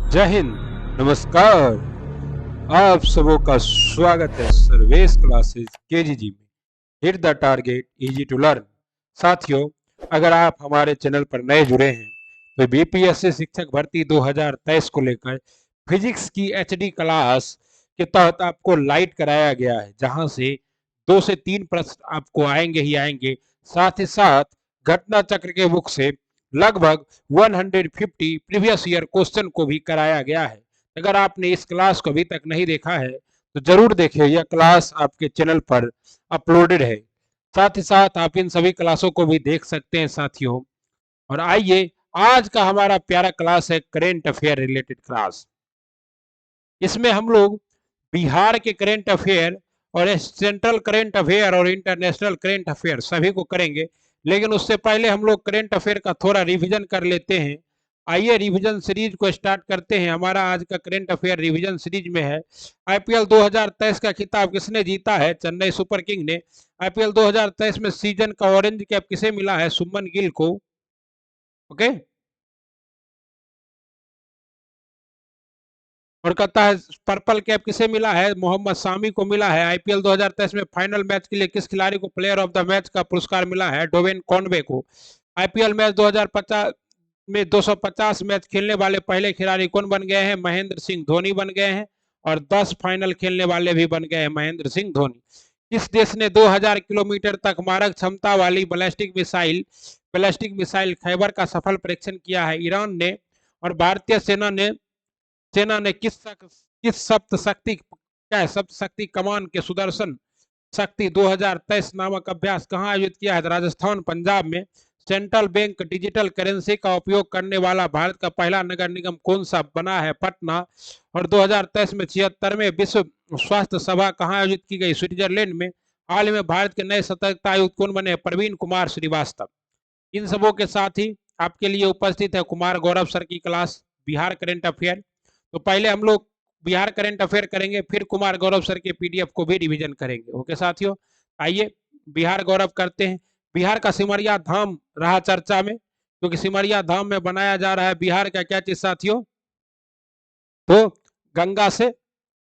जय हिंद। नमस्कार। आप सबों का स्वागत है सर्वेश क्लासेस केजीजी में। Hit the target easy to learn. साथियों, अगर आप हमारे चैनल पर नए जुड़े हैं तो बीपीएससी शिक्षक भर्ती 2023 को लेकर फिजिक्स की एचडी क्लास के तहत आपको लाइट कराया गया है, जहां से 2 से 3 प्रश्न आपको आएंगे ही आएंगे। साथ ही साथ घटना चक्र के बुक से लगभग 150 प्रीवियस ईयर क्वेश्चन को भी कराया गया है। अगर आपने इस क्लास को अभी तक नहीं देखा है तो जरूर देखिए, यह क्लास आपके चैनल पर अपलोडेड है। साथ ही साथ आप इन सभी क्लासों को भी देख सकते हैं साथियों। और आइए, आज का हमारा प्यारा क्लास है करेंट अफेयर रिलेटेड क्लास। इसमें हम लोग बिहार के करेंट अफेयर और सेंट्रल करेंट अफेयर और इंटरनेशनल करेंट अफेयर सभी को करेंगे। लेकिन उससे पहले हम लोग करेंट अफेयर का थोड़ा रिवीजन कर लेते हैं। आइए रिवीजन सीरीज को स्टार्ट करते हैं। हमारा आज का करेंट अफेयर रिवीजन सीरीज में है आईपीएल 2023 का खिताब किसने जीता है? चेन्नई सुपर किंग ने। आईपीएल 2023 में सीजन का ऑरेंज कैप किसे मिला है? सुमन गिल को। ओके। और कहता है पर्पल कैप किसे मिला है? मोहम्मद सामी को मिला है। आईपीएल 2023 में फाइनल मैच के लिए किस खिलाड़ी को प्लेयर ऑफ द मैच का पुरस्कार मिला है? डोवेन कॉनवे को। आईपीएल मैच 2050 में 250 मैच खेलने वाले पहले खिलाड़ी कौन बन गए हैं? महेंद्र सिंह धोनी बन गए हैं। और 10 फाइनल खेलने वाले भी बन गए हैं महेंद्र सिंह धोनी। किस देश ने 2000 किलोमीटर तक मारक क्षमता वाली बैलिस्टिक मिसाइल खैबर का सफल परीक्षण किया है? ईरान ने। और भारतीय सेना ने किस सप्त शक्ति क्या है, सप्त शक्ति कमान के सुदर्शन शक्ति 2023 नामक अभ्यास कहाँ आयोजित किया है? राजस्थान पंजाब में। सेंट्रल बैंक डिजिटल करेंसी का उपयोग करने वाला भारत का पहला नगर निगम कौन सा बना है? पटना। और 2023 में 76वें विश्व स्वास्थ्य सभा कहाँ आयोजित की गई? स्विट्जरलैंड में। हाल ही में भारत के नए सतर्कता आयुक्त कौन बने? प्रवीण कुमार श्रीवास्तव। इन सबों के साथ ही आपके लिए उपस्थित है कुमार गौरव सर की क्लास बिहार करेंट अफेयर। तो पहले हम लोग बिहार करेंट अफेयर करेंगे, फिर कुमार गौरव सर के पीडीएफ को भी रिवीजन करेंगे। ओके साथियों, आइए बिहार गौरव करते हैं। बिहार का सिमरिया धाम रहा चर्चा में, क्योंकि सिमरिया धाम में बनाया जा रहा है बिहार का क्या चीज साथियों? तो गंगा से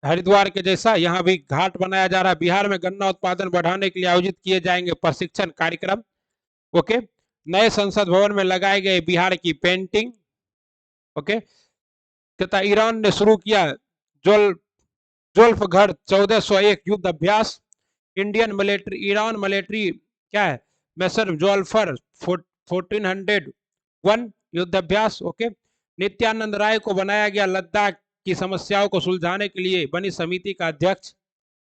हरिद्वार के जैसा यहाँ भी घाट बनाया जा रहा है। बिहार में गन्ना उत्पादन बढ़ाने के लिए आयोजित किए जाएंगे प्रशिक्षण कार्यक्रम। ओके। नए संसद भवन में लगाए गए बिहार की पेंटिंग। ओके। तथा ईरान ने शुरू किया जोल जोल्फघर 1401 युद्ध अभ्यास। इंडियन मिलिट्री ईरान मिलिट्री क्या है? मैसर जोल्फर 1401 युद्ध अभ्यास। ओके। नित्यानंद राय को बनाया गया लद्दाख की समस्याओं को सुलझाने के लिए बनी समिति का अध्यक्ष।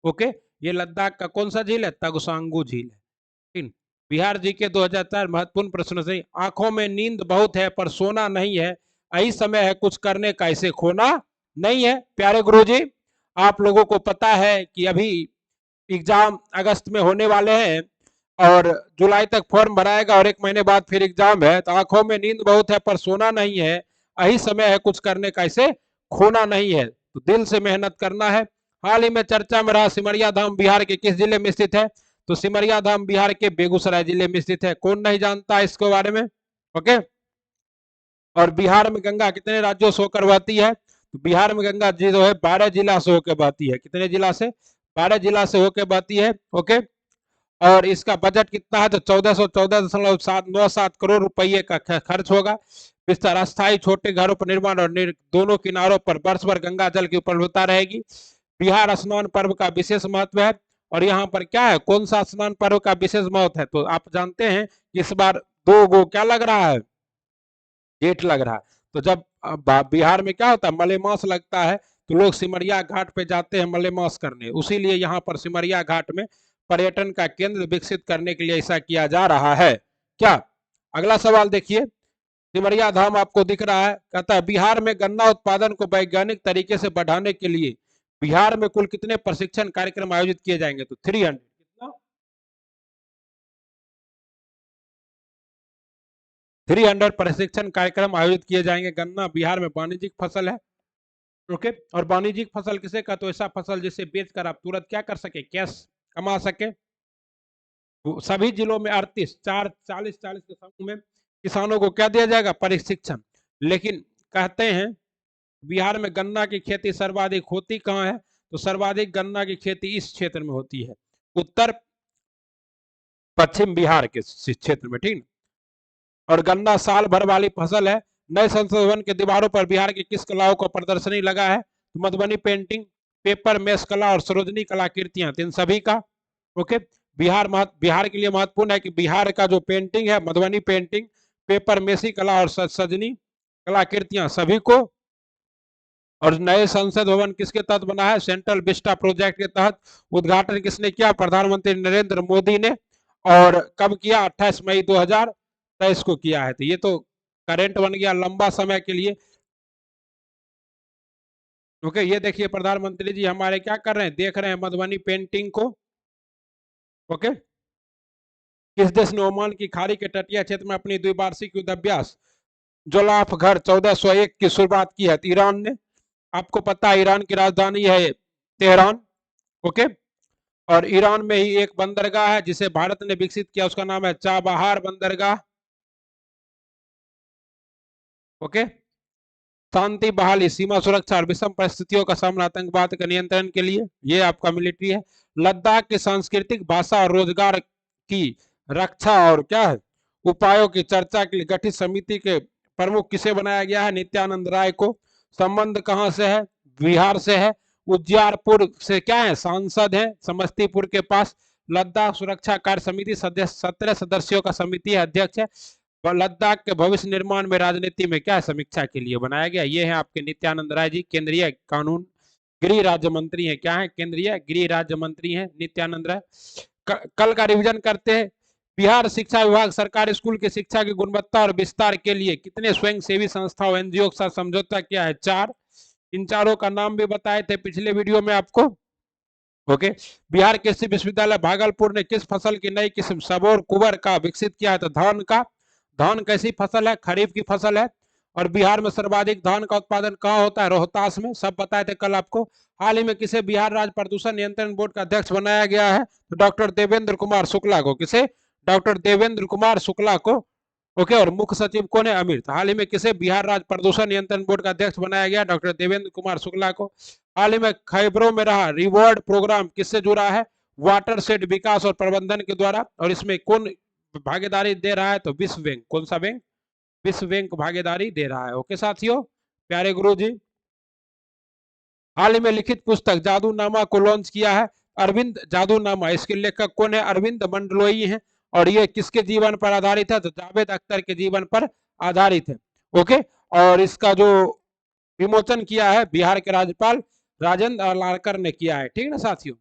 ओके। ये लद्दाख का कौन सा झील है? तगसांगू झील है। बिहार जी के 2004 महत्वपूर्ण प्रश्न से। आंखों में नींद बहुत है पर सोना नहीं है, यही समय है कुछ करने का, इसे खोना नहीं है। प्यारे गुरुजी, आप लोगों को पता है कि अभी एग्जाम अगस्त में होने वाले हैं और जुलाई तक फॉर्म भराएगा और 1 महीने बाद फिर एग्जाम है। तो आंखों में नींद बहुत है पर सोना नहीं है, यही समय है कुछ करने का, इसे खोना नहीं है। तो दिल से मेहनत करना है। हाल ही में चर्चा में रहा सिमरिया धाम बिहार के किस जिले में स्थित है? तो सिमरिया धाम बिहार के बेगूसराय जिले में स्थित है। कौन नहीं जानता इसके बारे में? ओके। और बिहार में गंगा कितने राज्यों से होकर बहती है? तो बिहार में गंगा जी जो है 12 जिला से होकर बहती है। कितने जिला से? 12 जिला से होकर बहती है। ओके। और इसका बजट कितना है? तो 1414.797 करोड़ रुपए का खर्च होगा। विस्तार अस्थायी छोटे घरों पर निर्माण और दोनों किनारों पर वर्ष भर गंगा जल की उपलब्धता रहेगी। बिहार स्नान पर्व का विशेष महत्व है। और यहाँ पर क्या है, कौन सा स्नान पर्व का विशेष महत्व है? तो आप जानते हैं इस बार 2 गो क्या लग रहा है? जेठ लग रहा है। तो जब बिहार में क्या होता है, मलेमास लगता है, तो लोग सिमरिया घाट पे जाते हैं मलेमास करने। उसी लिए यहाँ पर सिमरिया घाट में पर्यटन का केंद्र विकसित करने के लिए ऐसा किया जा रहा है। क्या? अगला सवाल देखिए। सिमरिया धाम आपको दिख रहा है, कहता है बिहार में गन्ना उत्पादन को वैज्ञानिक तरीके से बढ़ाने के लिए बिहार में कुल कितने प्रशिक्षण कार्यक्रम आयोजित किए जाएंगे? तो 300। कितना? 300 प्रशिक्षण कार्यक्रम आयोजित किए जाएंगे। गन्ना बिहार में वाणिज्यिक फसल है। ओके। और वाणिज्यिक फसल किसे कहते? तो ऐसा फसल जिसे बेचकर आप तुरंत क्या कर सके, कैश कमा सके। सभी जिलों में 38 चार 40 के समूह में किसानों को क्या दिया जाएगा? प्रशिक्षण। लेकिन कहते हैं बिहार में गन्ना की खेती सर्वाधिक होती कहाँ है? तो सर्वाधिक गन्ना की खेती इस क्षेत्र में होती है, उत्तर पश्चिम बिहार के क्षेत्र में, ठीक। और गन्ना साल भर वाली फसल है। नए संसद भवन के दीवारों पर बिहार की किस कलाओं को प्रदर्शनी लगा है? तो मधुबनी पेंटिंग, पेपर मेस कला और सरोजनी कलाकृतियां, इन सभी का। ओके, बिहार के लिए महत्वपूर्ण है कि बिहार का जो पेंटिंग है, मधुबनी पेंटिंग, पेपर मेसी कला और सजनी कलाकृतियां सभी को। और नए संसद भवन किसके तहत बना है? सेंट्रल विस्टा प्रोजेक्ट के तहत। उद्घाटन किसने किया? प्रधानमंत्री नरेंद्र मोदी ने। और कब किया? 28 मई 2023 को किया है। तो ये तो करंट बन गया लंबा समय के लिए। ओके, ये देखिए प्रधानमंत्री जी हमारे क्या कर रहे हैं, देख रहे हैं मधुबनी पेंटिंग को। ओके, किस देश ने ओमान की खाड़ी के तटीय क्षेत्र में अपनी द्विवार्षिक युद्ध अभ्यास जोलाफ घर 1401 की शुरुआत की है? ईरान ने। आपको पता है ईरान की राजधानी है तेहरान। ओके, और ईरान में ही एक बंदरगाह है जिसे भारत ने विकसित किया, उसका नाम है चाबहार बंदरगाह। ओके, शांति बहाली, सीमा सुरक्षा और विषम परिस्थितियों का सामना, आतंकवाद के नियंत्रण के लिए, ये आपका मिलिट्री है। लद्दाख की सांस्कृतिक भाषा और रोजगार की रक्षा और क्या है उपायों की चर्चा के लिए गठित समिति के प्रमुख किसे बनाया गया है? नित्यानंद राय को। संबंध कहां से है? बिहार से है। उज्जियारपुर से क्या है? सांसद है समस्तीपुर के पास। लद्दाख सुरक्षा कार्य समिति 17 सदस्यों का समिति अध्यक्ष है। लद्दाख के भविष्य निर्माण में राजनीति में क्या समीक्षा के लिए बनाया गया? ये है आपके नित्यानंद राय जी, केंद्रीय कानून गृह राज्य मंत्री है। क्या है? केंद्रीय गृह राज्य मंत्री है नित्यानंद राय। कल का रिवीजन करते हैं। बिहार शिक्षा विभाग सरकारी स्कूल की शिक्षा की गुणवत्ता और विस्तार के लिए कितने स्वयंसेवी संस्थाओं एनजीओ के साथ समझौता किया है? 4। इन चारों का नाम भी बताए थे पिछले वीडियो में आपको। ओके, बिहार कृषि विश्वविद्यालय भागलपुर ने किस फसल की नई किस्म सबोर कुबर का विकसित किया है? तो धान का। धान कैसी फसल है? खरीफ की फसल है। और बिहार में सर्वाधिक धान का उत्पादन कहाँ होता है? रोहतास में, सब बताए थे कल आपको। हाल ही में किसे बिहार राज्य प्रदूषण नियंत्रण बोर्ड का अध्यक्ष बनाया गया है? तो डॉक्टर देवेंद्र कुमार शुक्ला को। किसे? डॉक्टर देवेंद्र कुमार शुक्ला को। ओके, और मुख्य सचिव कौन है? अमित। हाल ही में किसे बिहार राज्य प्रदूषण नियंत्रण बोर्ड का अध्यक्ष बनाया गया? डॉक्टर देवेंद्र कुमार शुक्ला को। हाल ही में खैबरों में रहा रिवॉर्ड प्रोग्राम किससे जुड़ा है? वाटर शेड विकास और प्रबंधन के द्वारा। और इसमें कौन भागीदारी दे रहा है? तो विश्व बैंक। कौन सा बैंक? विश्व बैंक भागीदारी दे रहा है। ओके साथियों, प्यारे गुरु जी, हाल ही में लिखित पुस्तक जादूनामा को लॉन्च किया है अरविंद जादूनामा। इसके लेखक कौन है? अरविंद मंडलोई हैं। और ये किसके जीवन पर आधारित है? तो जावेद अख्तर के जीवन पर आधारित है। ओके, और इसका जो विमोचन किया है बिहार के राज्यपाल राजेंद्र लारकर ने किया है। ठीक है ना साथियों।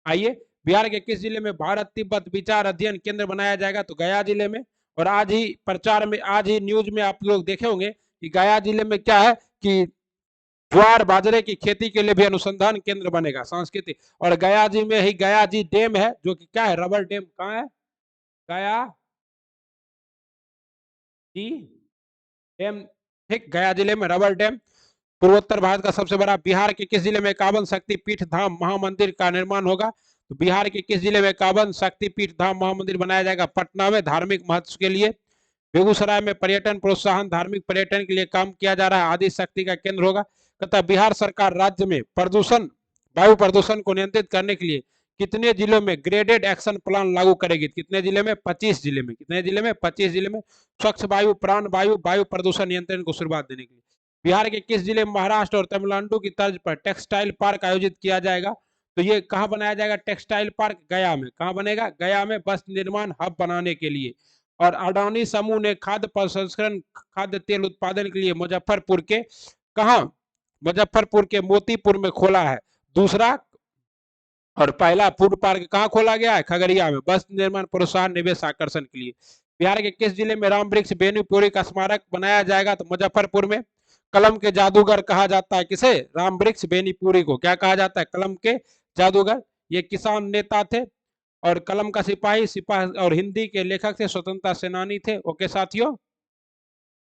आइए, बिहार के किस जिले में भारत तिब्बत विचार अध्ययन केंद्र बनाया जाएगा? तो गया जिले में। और आज ही प्रचार में, आज ही न्यूज में आप लोग देखे होंगे कि गया जिले में क्या है कि ज्वार बाजरे की खेती के लिए भी अनुसंधान केंद्र बनेगा सांस्कृतिक। और गया जी में ही गया जी डैम है, जो कि क्या है? Rubber dam. कहाँ है? गया जी डैम। ठीक, गया जिले में रबर डैम। पूर्वोत्तर भारत का सबसे बड़ा बिहार के किस जिले में 51 शक्तिपीठ धाम महामंदिर का निर्माण होगा? तो बिहार के किस जिले में 51 शक्तिपीठ धाम महामंदिर बनाया जाएगा? पटना में, धार्मिक महत्व के लिए। बेगूसराय में पर्यटन प्रोत्साहन, धार्मिक पर्यटन के लिए काम किया जा रहा है, आदि शक्ति का केंद्र होगा। तथा बिहार सरकार राज्य में प्रदूषण, वायु प्रदूषण को नियंत्रित करने के लिए कितने जिलों में ग्रेडेड एक्शन प्लान लागू करेगी? कितने जिले में? 25 जिले में। कितने जिले में? 25 जिले में। स्वच्छ वायु, प्राण वायु, वायु प्रदूषण नियंत्रण को शुरुआत देने के लिए। बिहार के किस जिले में महाराष्ट्र और तमिलनाडु की तर्ज पर टेक्सटाइल पार्क आयोजित किया जाएगा? तो ये कहाँ बनाया जाएगा टेक्सटाइल पार्क? गया में। कहाँ बनेगा? गया में, वस्त्र निर्माण हब बनाने के लिए। और अडानी समूह ने खाद्य प्रसंस्करण, खाद्य तेल उत्पादन के लिए मुजफ्फरपुर के कहा? मुजफ्फरपुर के मोतीपुर में खोला है। दूसरा और पहला फूड पार्क कहाँ खोला गया है? खगड़िया में, वस्त्र निर्माण प्रोत्साहन निवेश आकर्षण के लिए। बिहार के किस जिले में राम वृक्ष बेनीपुरी का स्मारक बनाया जाएगा? तो मुजफ्फरपुर में। कलम के जादूगर कहा जाता है किसे? राम वृक्ष बेनीपुरी को। क्या कहा जाता है? कलम के जादूगर। ये किसान नेता थे और कलम का सिपाही, सिपाही और हिंदी के लेखक थे, स्वतंत्रता सेनानी थे। ओके साथियों,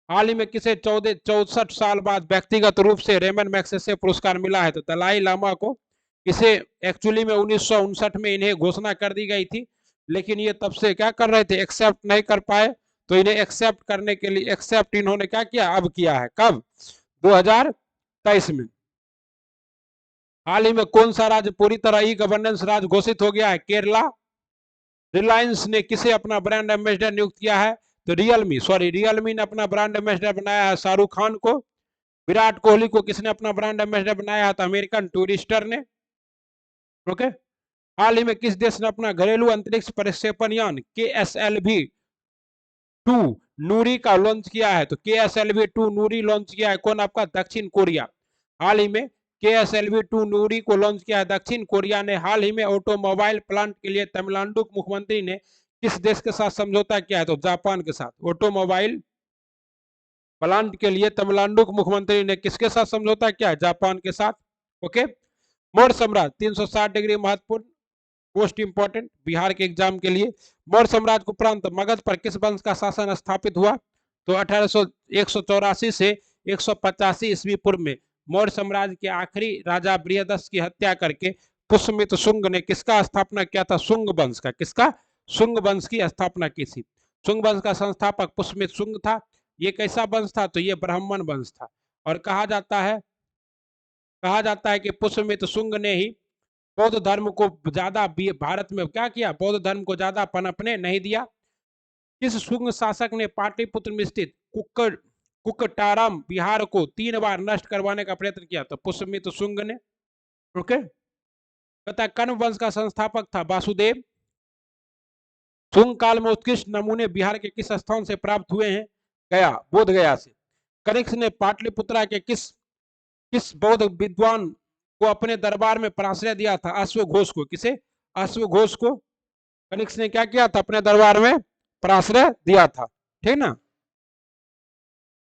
हाल ही में किसे 64 साल बाद व्यक्तिगत रूप से रेमन मैग्सेसे पुरस्कार मिला है? तो दलाई लामा को। इसे एक्चुअली में 1959 में इन्हें घोषणा कर दी गई थी, लेकिन ये तब से क्या कर रहे थे? एक्सेप्ट नहीं कर पाए। तो इन्हें एक्सेप्ट करने के लिए, एक्सेप्ट इन्होंने क्या किया? अब किया है। कब? 2000 2023 में। हाल ही में कौन सा राज्य पूरी तरह ई गवर्नेंस राज्य घोषित हो गया है? केरला। रिलायंस ने किसे अपना ब्रांड एम्बेसडर नियुक्त किया है? तो रियलमी ने अपना ब्रांड एम्बेसडर बनाया है शाहरुख खान को। विराट कोहली को किसने अपना ब्रांड एम्बेसडर बनाया है? तो अमेरिकन टूरिस्टर ने। ओके। हाल ही में किस देश ने अपना घरेलू अंतरिक्ष प्रक्षेपण यान KSLV-2 नूरी का लॉन्च किया है? तो KSLV-2 नूरी लॉन्च किया है कौन? आपका दक्षिण कोरिया। हाल ही में KSLV-2 नूरी को लॉन्च किया है दक्षिण कोरिया ने। हाल ही में ऑटोमोबाइल प्लांट के लिए तमिलनाडु मुख्यमंत्री ने किस देश के साथ समझौता किया है? तो जापान के साथ। ऑटोमोबाइल प्लांट के लिए तमिलनाडु के मुख्यमंत्री ने किसके साथ समझौता किया है? जापान के साथ। ओके। मौर्य सम्राट 360 डिग्री महत्वपूर्ण, मोस्ट इंपोर्टेंट बिहार के एग्जाम के लिए। मौर्य साम्राज्य के उपरांत मगध पर किस वंश का शासन स्थापित हुआ? तो 184 से 185 ईस्वी पूर्व में मौर्य साम्राज्य के आखिरी राजा बृहदस की हत्या करके पुष्यमित्र शुंग ने किसका स्थापना किया था? शुंग वंश का। किसका? शुंग वंश की स्थापना की थी। शुंग वंश का संस्थापक पुष्यमित्र शुंग था। ये कैसा वंश था? तो ये ब्राह्मण वंश था। और कहा जाता है कि पुष्यमित्र शुंग ने ही बौद्ध धर्म को ज्यादा भारत में क्या किया? बौद्ध धर्म को ज्यादा पनपने नहीं दिया। किस शुंग शासक ने पाटलिपुत्र में स्थित कुक्कटाराम बिहार को 3 बार नष्ट करवाने का प्रयत्न किया? तो पुष्यमित्र शुंग ने। ओके। पता कण्व वंश का संस्थापक था वासुदेव। शुंग काल में उत्कृष्ट नमूने बिहार के किस स्थान से प्राप्त हुए हैं? गया, बोध गया से। कनिष्क ने पाटलिपुत्रा के किस बौद्ध विद्वान को अपने दरबार में पराश्रय दिया था? अश्वघोष को। किसे? अश्वघोष को कनिष्क ने क्या किया था? अपने दरबार में पराश्रय दिया था। ठीक ना।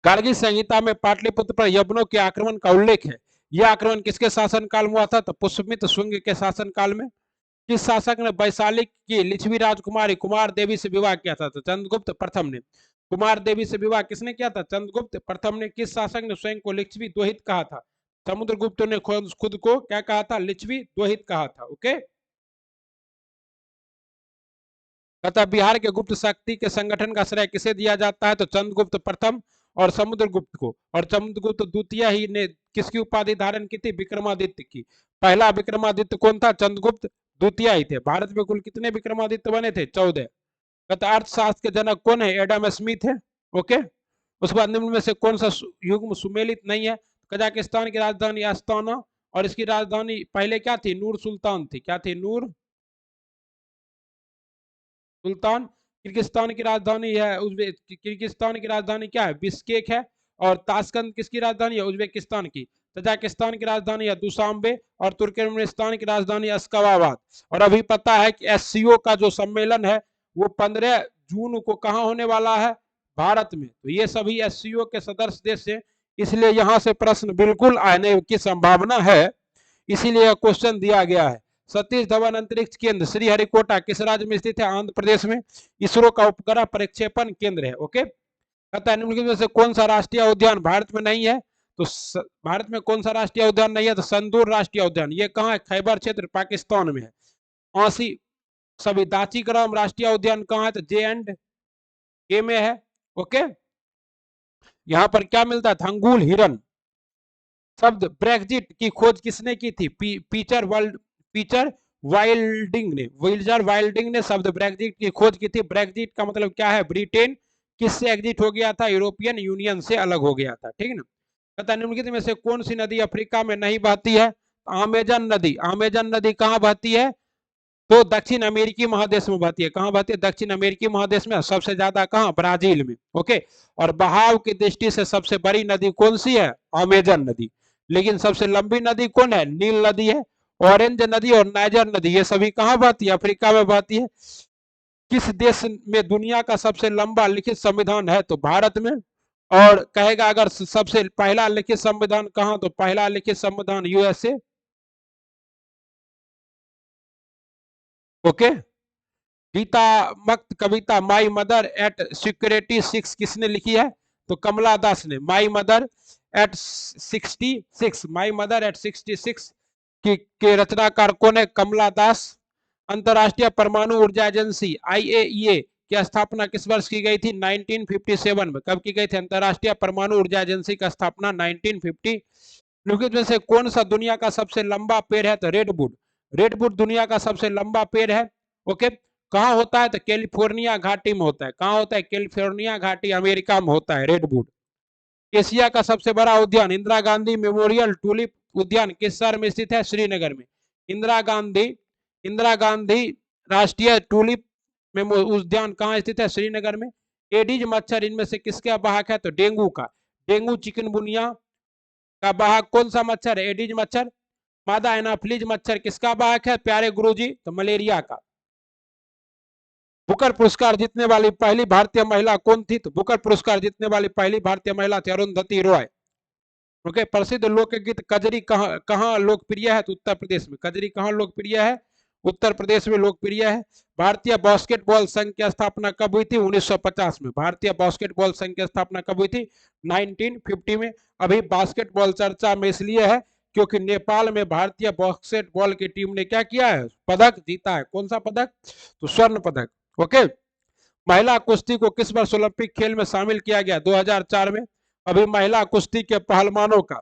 गार्गी संहिता में पाटलिपुत्र पर यवनों के आक्रमण का उल्लेख है। यह आक्रमण किसके शासन काल में हुआ था? तो पुष्यमित्र शुंग के शासन काल में। किस शासक ने वैशाली की लिच्छवी राजकुमारी कुमार देवी से विवाह किया था? तो चंद्रगुप्त प्रथम ने। कुमार देवी से विवाह किसने किया था? चंद्रगुप्त प्रथम ने। किस शासक ने स्वयं को लिच्छवी दोहित कहा था? समुद्रगुप्त ने खुद को क्या कहा था? लिच्छवी दोहित कहा था। ओके। तथा बिहार के गुप्त शक्ति के संगठन का श्रेय किसे दिया जाता है? तो चंद्रगुप्त प्रथम और समुद्रगुप्त को। और समुद्रगुप्त द्वितीय ही ने किसकी उपाधि धारण की थी? विक्रमादित्य की। पहला विक्रमादित्य कौन था? चंद्रगुप्त द्वितीय ही थे। भारत में कुल कितने विक्रमादित्य बने थे? 14। तथा अर्थशास्त्र के जनक कौन है? एडम स्मिथ है। ओके। उसके बाद निम्न में से कौन सा युग्म सुमेलित नहीं है? कजाकिस्तान की राजधानी अस्ताना, और इसकी राजधानी पहले क्या थी? नूर सुल्तान थी। क्या थी? नूर सुल्तान। किर्गिस्तान की राजधानी है किर्गिस्तान की राजधानी क्या है? बिश्केक है। और ताशकंद किसकी राजधानी है? उज्बेकिस्तान की। तजाकिस्तान की राजधानी है दुशांबे। और तुर्कमेनिस्तान की राजधानी अशकाबाद। और अभी पता है कि SCO का जो सम्मेलन है वो 15 जून को कहाँ होने वाला है? भारत में। तो ये सभी SCO के सदस्य देश है, इसलिए यहां से प्रश्न बिल्कुल आने की संभावना है, इसीलिए क्वेश्चन दिया गया है। सतीश धवन अंतरिक्ष केंद्र श्रीहरिकोटा किस राज्य में स्थित है? आंध्र प्रदेश में। इसरो का उपग्रह प्रक्षेपण केंद्र है। ओके। कहता है निम्नलिखित में से कौन सा राष्ट्रीय उद्यान भारत में नहीं है? तो भारत में कौन सा राष्ट्रीय उद्यान नहीं है? तो संदूर राष्ट्रीय उद्यान। ये कहाँ है? खैबर क्षेत्र पाकिस्तान में है। औसी सविदाची ग्राम राष्ट्रीय उद्यान कहाँ है? तो J&K में है। ओके। यहाँ पर क्या मिलता है? थंगुल हिरन। शब्द ब्रेक्जिट की खोज किसने की थी? पीटर वाइल्डिंग ने शब्द ब्रेक्जिट की खोज की थी। ब्रेक्जिट का मतलब क्या है? ब्रिटेन किससे एग्जिट हो गया था? यूरोपियन यूनियन से अलग हो गया था। ठीक है ना। पता निम्नलिखित में से कौन सी नदी अफ्रीका में नहीं बहती है? अमेजन नदी। अमेजन नदी कहाँ बहती है? तो दक्षिण अमेरिकी महादेश में बहती है। कहाँ बहती है? दक्षिण अमेरिकी महादेश में। सबसे ज्यादा कहाँ? ब्राजील में। ओके। और बहाव की दृष्टि से सबसे बड़ी नदी कौन सी है? अमेजन नदी। लेकिन सबसे लंबी नदी कौन है? नील नदी है। ऑरेंज नदी और नाइजर नदी ये सभी कहाँ बहती है? अफ्रीका में बहती है। किस देश में दुनिया का सबसे लंबा लिखित संविधान है? तो भारत में। और कहेगा अगर सबसे पहला लिखित संविधान कहाँ? तो पहला लिखित संविधान USA। ओके। गीता मक्त कविता माई मदर एट सिक्योरिटी 6 किसने लिखी है? तो कमला दास ने। My mother at 66 my mother at 66 के रचनाकार कौन है? कमला दास। अंतरराष्ट्रीय परमाणु ऊर्जा एजेंसी IAEA की स्थापना किस वर्ष की गई थी? 1957 में। कब की गई थी अंतरराष्ट्रीय परमाणु ऊर्जा एजेंसी की स्थापना? 1957 निम्नलिखित में से कौन सा दुनिया का सबसे लंबा पेड़ है? तो रेडवुड। रेडवुड दुनिया का सबसे लंबा पेड़ है। ओके, कहाँ होता है? तो कैलिफोर्निया घाटी में होता है। कहाँ होता है? कैलिफोर्निया घाटी अमेरिका में होता है रेडवुड। एशिया का सबसे बड़ा उद्यान इंदिरा गांधी मेमोरियल टूलिप उद्यान किस शहर में स्थित है? श्रीनगर में। इंदिरा गांधी राष्ट्रीय टूलिप उद्यान कहाँ स्थित है? श्रीनगर में। एडीज मच्छर इनमें से किसका वाहक है? तो डेंगू का। डेंगू चिकनगुनिया का वाहक कौन सा मच्छर है? एडीज मच्छर। मादा एनाफिलीज मच्छर किसका वाहक है प्यारे गुरुजी? तो मलेरिया का। बुकर पुरस्कार जीतने वाली पहली भारतीय महिला कौन थी? तो बुकर पुरस्कार जीतने वाली पहली भारतीय महिला थी अरुंधति रॉय। ओके, प्रसिद्ध लोकगीत कजरी कहाँ कहाँ लोकप्रिय है? तो उत्तर प्रदेश में। कजरी कहाँ लोकप्रिय है? उत्तर प्रदेश में लोकप्रिय है। भारतीय बास्केटबॉल संघ की स्थापना कब हुई थी? 1950 में। भारतीय बास्केटबॉल संघ की स्थापना कब हुई थी? 1950 में। अभी बास्केटबॉल चर्चा में इसलिए है क्योंकि नेपाल में भारतीय बास्केटबॉल की टीम ने क्या किया है? पदक जीता है। कौन सा पदक? तो स्वर्ण पदक। ओके, महिला कुश्ती को किस वर्ष ओलंपिक खेल में शामिल किया गया? 2004 में। अभी महिला कुश्ती के पहलवानों का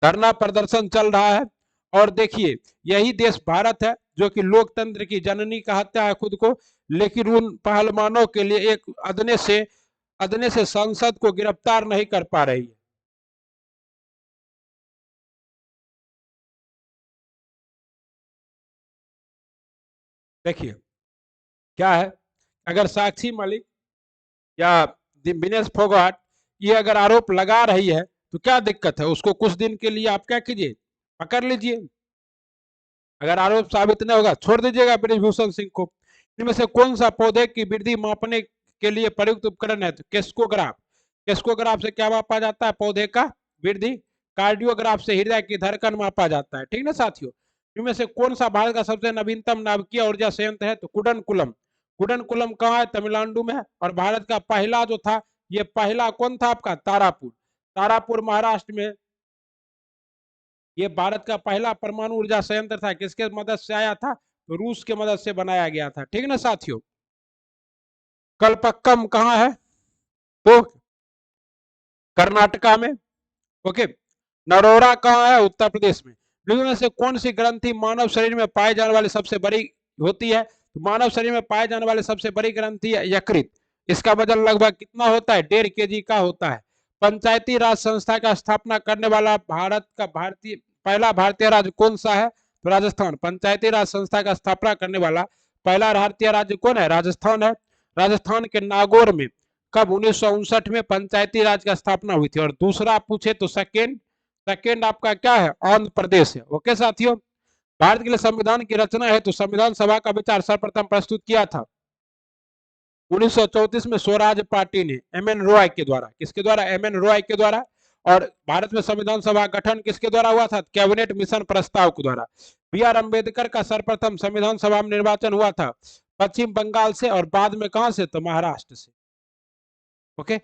धरना प्रदर्शन चल रहा है। और देखिए, यही देश भारत है जो कि लोकतंत्र की जननी कहता है खुद को, लेकिन उन पहलवानों के लिए एक अदने से संसद को गिरफ्तार नहीं कर पा रही है। देखिए क्या है, अगर साक्षी मलिक या विनेश फोगाट ये अगर आरोप लगा रही है तो क्या दिक्कत है? उसको कुछ दिन के लिए आप क्या कीजिए, पकड़ लीजिए। अगर आरोप साबित नहीं होगा छोड़ दीजिएगा ब्रिजभूषण सिंह को। इनमें से कौन सा पौधे की वृद्धि मापने के लिए प्रयुक्त उपकरण है? तो केस्कोग्राफ। केस्कोग्राफ से क्या मापा जाता है? पौधे का वृद्धि। कार्डियोग्राफ से हृदय की धड़कन मापा जाता है। ठीक ना साथियों। इनमें से कौन सा भारत का सबसे नवीनतम नाभिकीय ऊर्जा संयंत्र है? तो कुडनकुलम। कुडनकुलम कहाँ है? तमिलनाडु में है। और भारत का पहला जो था, ये पहला कौन था आपका? तारापुर। तारापुर महाराष्ट्र में ये भारत का पहला परमाणु ऊर्जा संयंत्र था। किसके मदद से आया था? तो रूस के मदद से बनाया गया था। ठीक ना साथियों। कलपक्कम कहाँ है? तो कर्नाटका में। ओके, नरोरा कहाँ है? उत्तर प्रदेश में। निम्न में से कौन सी ग्रंथि मानव शरीर में पाए जाने वाली सबसे बड़ी होती है? तो मानव शरीर में पाए जाने वाली सबसे बड़ी ग्रंथि है यकृत। इसका वजन लगभग कितना होता है? 1.5 kg का होता है। पंचायती राज संस्था का स्थापना करने वाला भारत का पहला भारतीय राज्य कौन सा है? तो राजस्थान। पंचायती राज संस्था का स्थापना करने वाला पहला भारतीय राज्य कौन है? राजस्थान है। राजस्थान के नागौर में कब 1959 में पंचायती राज की स्थापना हुई थी। और दूसरा पूछे तो सेकेंड आपका क्या है? आंध्र प्रदेश है। ओके साथियों, भारत के लिए संविधान की रचना है तो संविधान सभा का विचार सर्वप्रथम प्रस्तुत किया था 1934 में स्वराज पार्टी ने एम एन रॉय के द्वारा। किसके द्वारा? एम एन रॉय के द्वारा। और भारत में संविधान सभा गठन किसके द्वारा हुआ था? कैबिनेट मिशन प्रस्ताव के द्वारा। बी आर अम्बेडकर का सर्वप्रथम संविधान सभा में निर्वाचन हुआ था पश्चिम बंगाल से और बाद में कहां से? तो महाराष्ट्र से। ओके,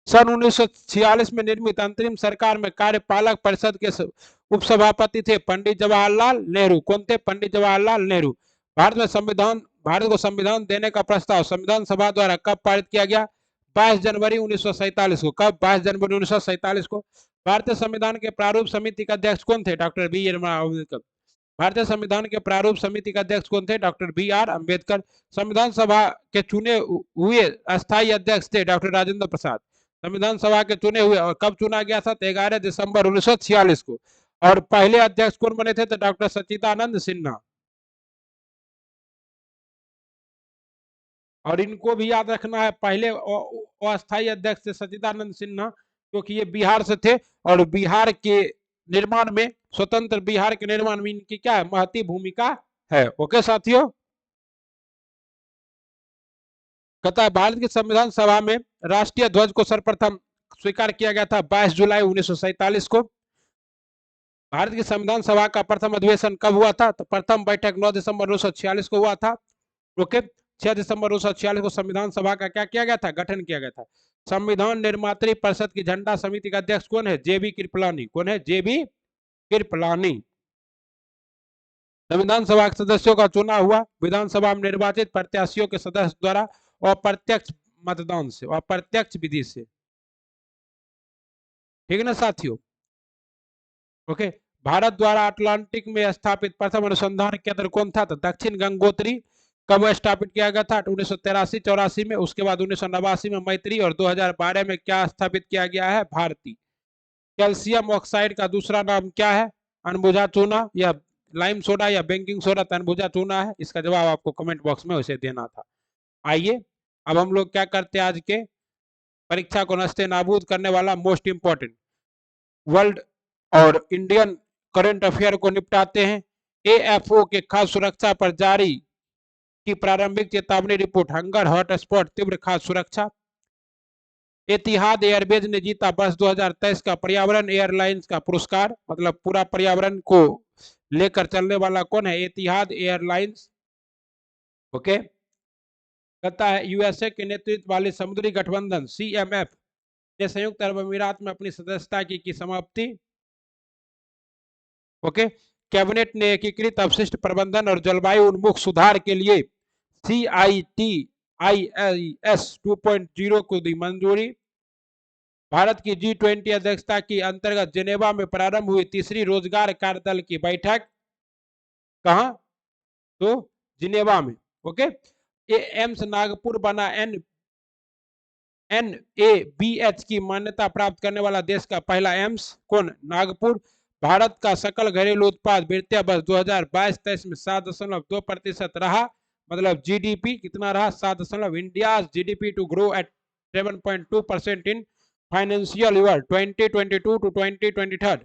सन 1946 में निर्मित अंतरिम सरकार में कार्यपालक परिषद के उपसभापति थे पंडित जवाहरलाल नेहरू। कौन थे? पंडित जवाहरलाल नेहरू। भारत को संविधान देने का प्रस्ताव संविधान सभा द्वारा कब पारित किया गया? 22 जनवरी 1947 को। कब? 22 जनवरी 1947 को। भारतीय संविधान के प्रारूप समिति के अध्यक्ष कौन थे? Doctor B R Ambedkar. भारतीय संविधान के प्रारूप समिति के अध्यक्ष कौन थे? Doctor B R Ambedkar. संविधान सभा के चुने हुए अस्थायी अध्यक्ष थे डॉक्टर राजेंद्र प्रसाद। संविधान सभा के चुने हुए, और कब चुना गया था? 11 दिसंबर 1946 को। और पहले अध्यक्ष कौन बने थे? तो डॉक्टर सच्चिदानंद सिन्हा। और इनको भी याद रखना है, पहले अस्थायी अध्यक्ष थे सच्चिदानंद सिन्हा क्योंकि ये बिहार से थे। और बिहार के निर्माण में, स्वतंत्र बिहार के निर्माण में इनकी क्या है? महती भूमिका है। ओके साथियों, कहता है भारत की संविधान सभा में राष्ट्रीय ध्वज को सर्वप्रथम स्वीकार किया गया था 22 जुलाई 1947 को। भारत की संविधान सभा का प्रथम अधिवेशन कब हुआ था? तो प्रथम बैठक 9 दिसंबर 1946 को हुआ था। ओके, 6 दिसंबर 1946 को संविधान सभा का क्या किया गया था? गठन किया गया था। संविधान निर्मात्री परिषद की झंडा समिति का अध्यक्ष कौन है? जेबी कृपलानी। कौन है? जेबी कृपलानी। संविधान सभा के सदस्यों का चुना हुआ विधानसभा में निर्वाचित प्रत्याशियों के सदस्य द्वारा अप्रत्यक्ष मतदान से, अप्रत्यक्ष विधि से। ठीक है ना साथियों। ओके। भारत द्वारा अटलांटिक में स्थापित प्रथम अनुसंधान केंद्र कौन था? तो दक्षिण गंगोत्री। कब स्थापित किया गया था? 1983-84 में। उसके बाद 1989 में मैत्री, और 2012 में क्या स्थापित किया गया है? भारती। कैल्शियम ऑक्साइड का दूसरा नाम क्या है? अनबुझा चूना, या लाइम सोडा, या बेकिंग सोडा, अनबुझा चूना है। इसका जवाब आपको कमेंट बॉक्स में उसे देना था। आइए अब हम लोग क्या करते हैं, आज के परीक्षा को नस्ते नाबूद करने वाला मोस्ट इंपॉर्टेंट वर्ल्ड और इंडियन करंट अफेयर को निपटाते हैं। एएफओ के खाद्य सुरक्षा पर जारी की प्रारंभिक चेतावनी रिपोर्ट, हंगर हॉटस्पॉट तीव्र खाद्य सुरक्षा। एतिहाद एयरवेज ने जीता वर्ष 2023 का पर्यावरण एयरलाइंस का पुरस्कार, मतलब पूरा पर्यावरण को लेकर चलने वाला कौन है? एतिहाद एयरलाइंस। ओके। कहता है यूएसए के नेतृत्व वाले समुद्री गठबंधन सीएमएफ ने संयुक्त अरब अमीरात में अपनी सदस्यता की समाप्ति। ओके। कैबिनेट ने एकीकृत अपशिष्ट प्रबंधन और जलवायु उन्मुख सुधार के लिए CITIS 2.0 को दी मंजूरी। भारत की G20 अध्यक्षता की अंतर्गत जेनेवा में प्रारंभ हुई तीसरी रोजगार कार्यदल की बैठक कहां? तो जिनेवा में। ओके। एम्स नागपुर बना NABH की मान्यता प्राप्त करने वाला देश का पहला एम्स कौन? नागपुर। भारत का सकल घरेलू उत्पाद वित्तीय वर्ष 2022-23 में 7.2% रहा, मतलब जीडीपी कितना रहा? 7. India GDP to grow at 7.2% in financial year 2022 to 2023।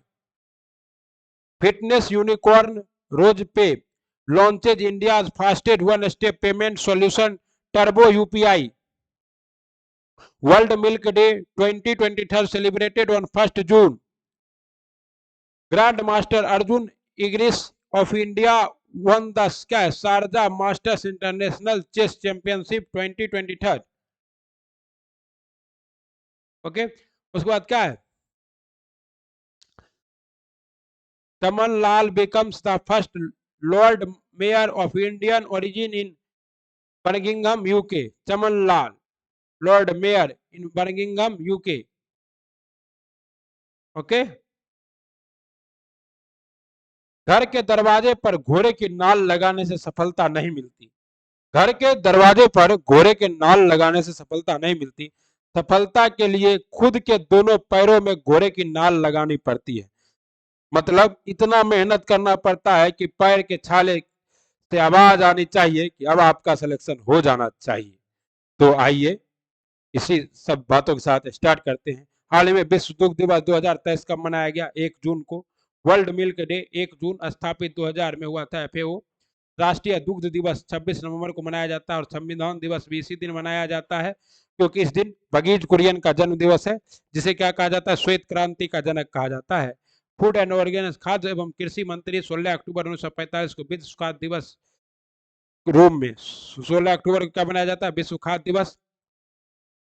Fitness unicorn Razorpay launches India fastest one step payment solution turbo UPI. World milk day 2023 celebrated on 1 June. Grand master Arjun इग्निस ऑफ इंडिया वन द क्या है? Sharjah masters international chess championship 2023। Okay. उसके बाद क्या है? Chaman Lal becomes the first Lord Mayor of Indian origin in Birmingham, UK। Chaman Lal Lord mayor in Birmingham UK. Okay. घर के दरवाजे पर घोड़े की नाल लगाने से सफलता नहीं मिलती। घर के दरवाजे पर घोड़े के नाल लगाने से सफलता नहीं मिलती। सफलता के लिए खुद के दोनों पैरों में घोड़े की नाल लगानी पड़ती है। मतलब इतना मेहनत करना पड़ता है कि पैर के छाले से आवाज आनी चाहिए कि अब आपका सिलेक्शन हो जाना चाहिए। तो आइए इसी सब बातों के साथ स्टार्ट करते हैं। हाल ही में विश्व दुग्ध दिवस 2023 कब मनाया गया? 1 जून को। वर्ल्ड मिल्क डे 1 जून स्थापित 2000 में हुआ था FAO। राष्ट्रीय दुग्ध दिवस 26 नवंबर को मनाया जाता है, और संविधान दिवस भी इसी दिन मनाया जाता है, क्योंकि इस दिन भगीज कुरियन का जन्म दिवस है, जिसे क्या कहा जाता है? श्वेत क्रांति का जनक कहा जाता है। फूड एंड ऑर्गेनिक्स खाद्य एवं कृषि मंत्री 16 अक्टूबर 1945 को विश्व खाद्य दिवस रोम में 16 अक्टूबर को क्या मनाया जाता है? विश्व खाद्य दिवस।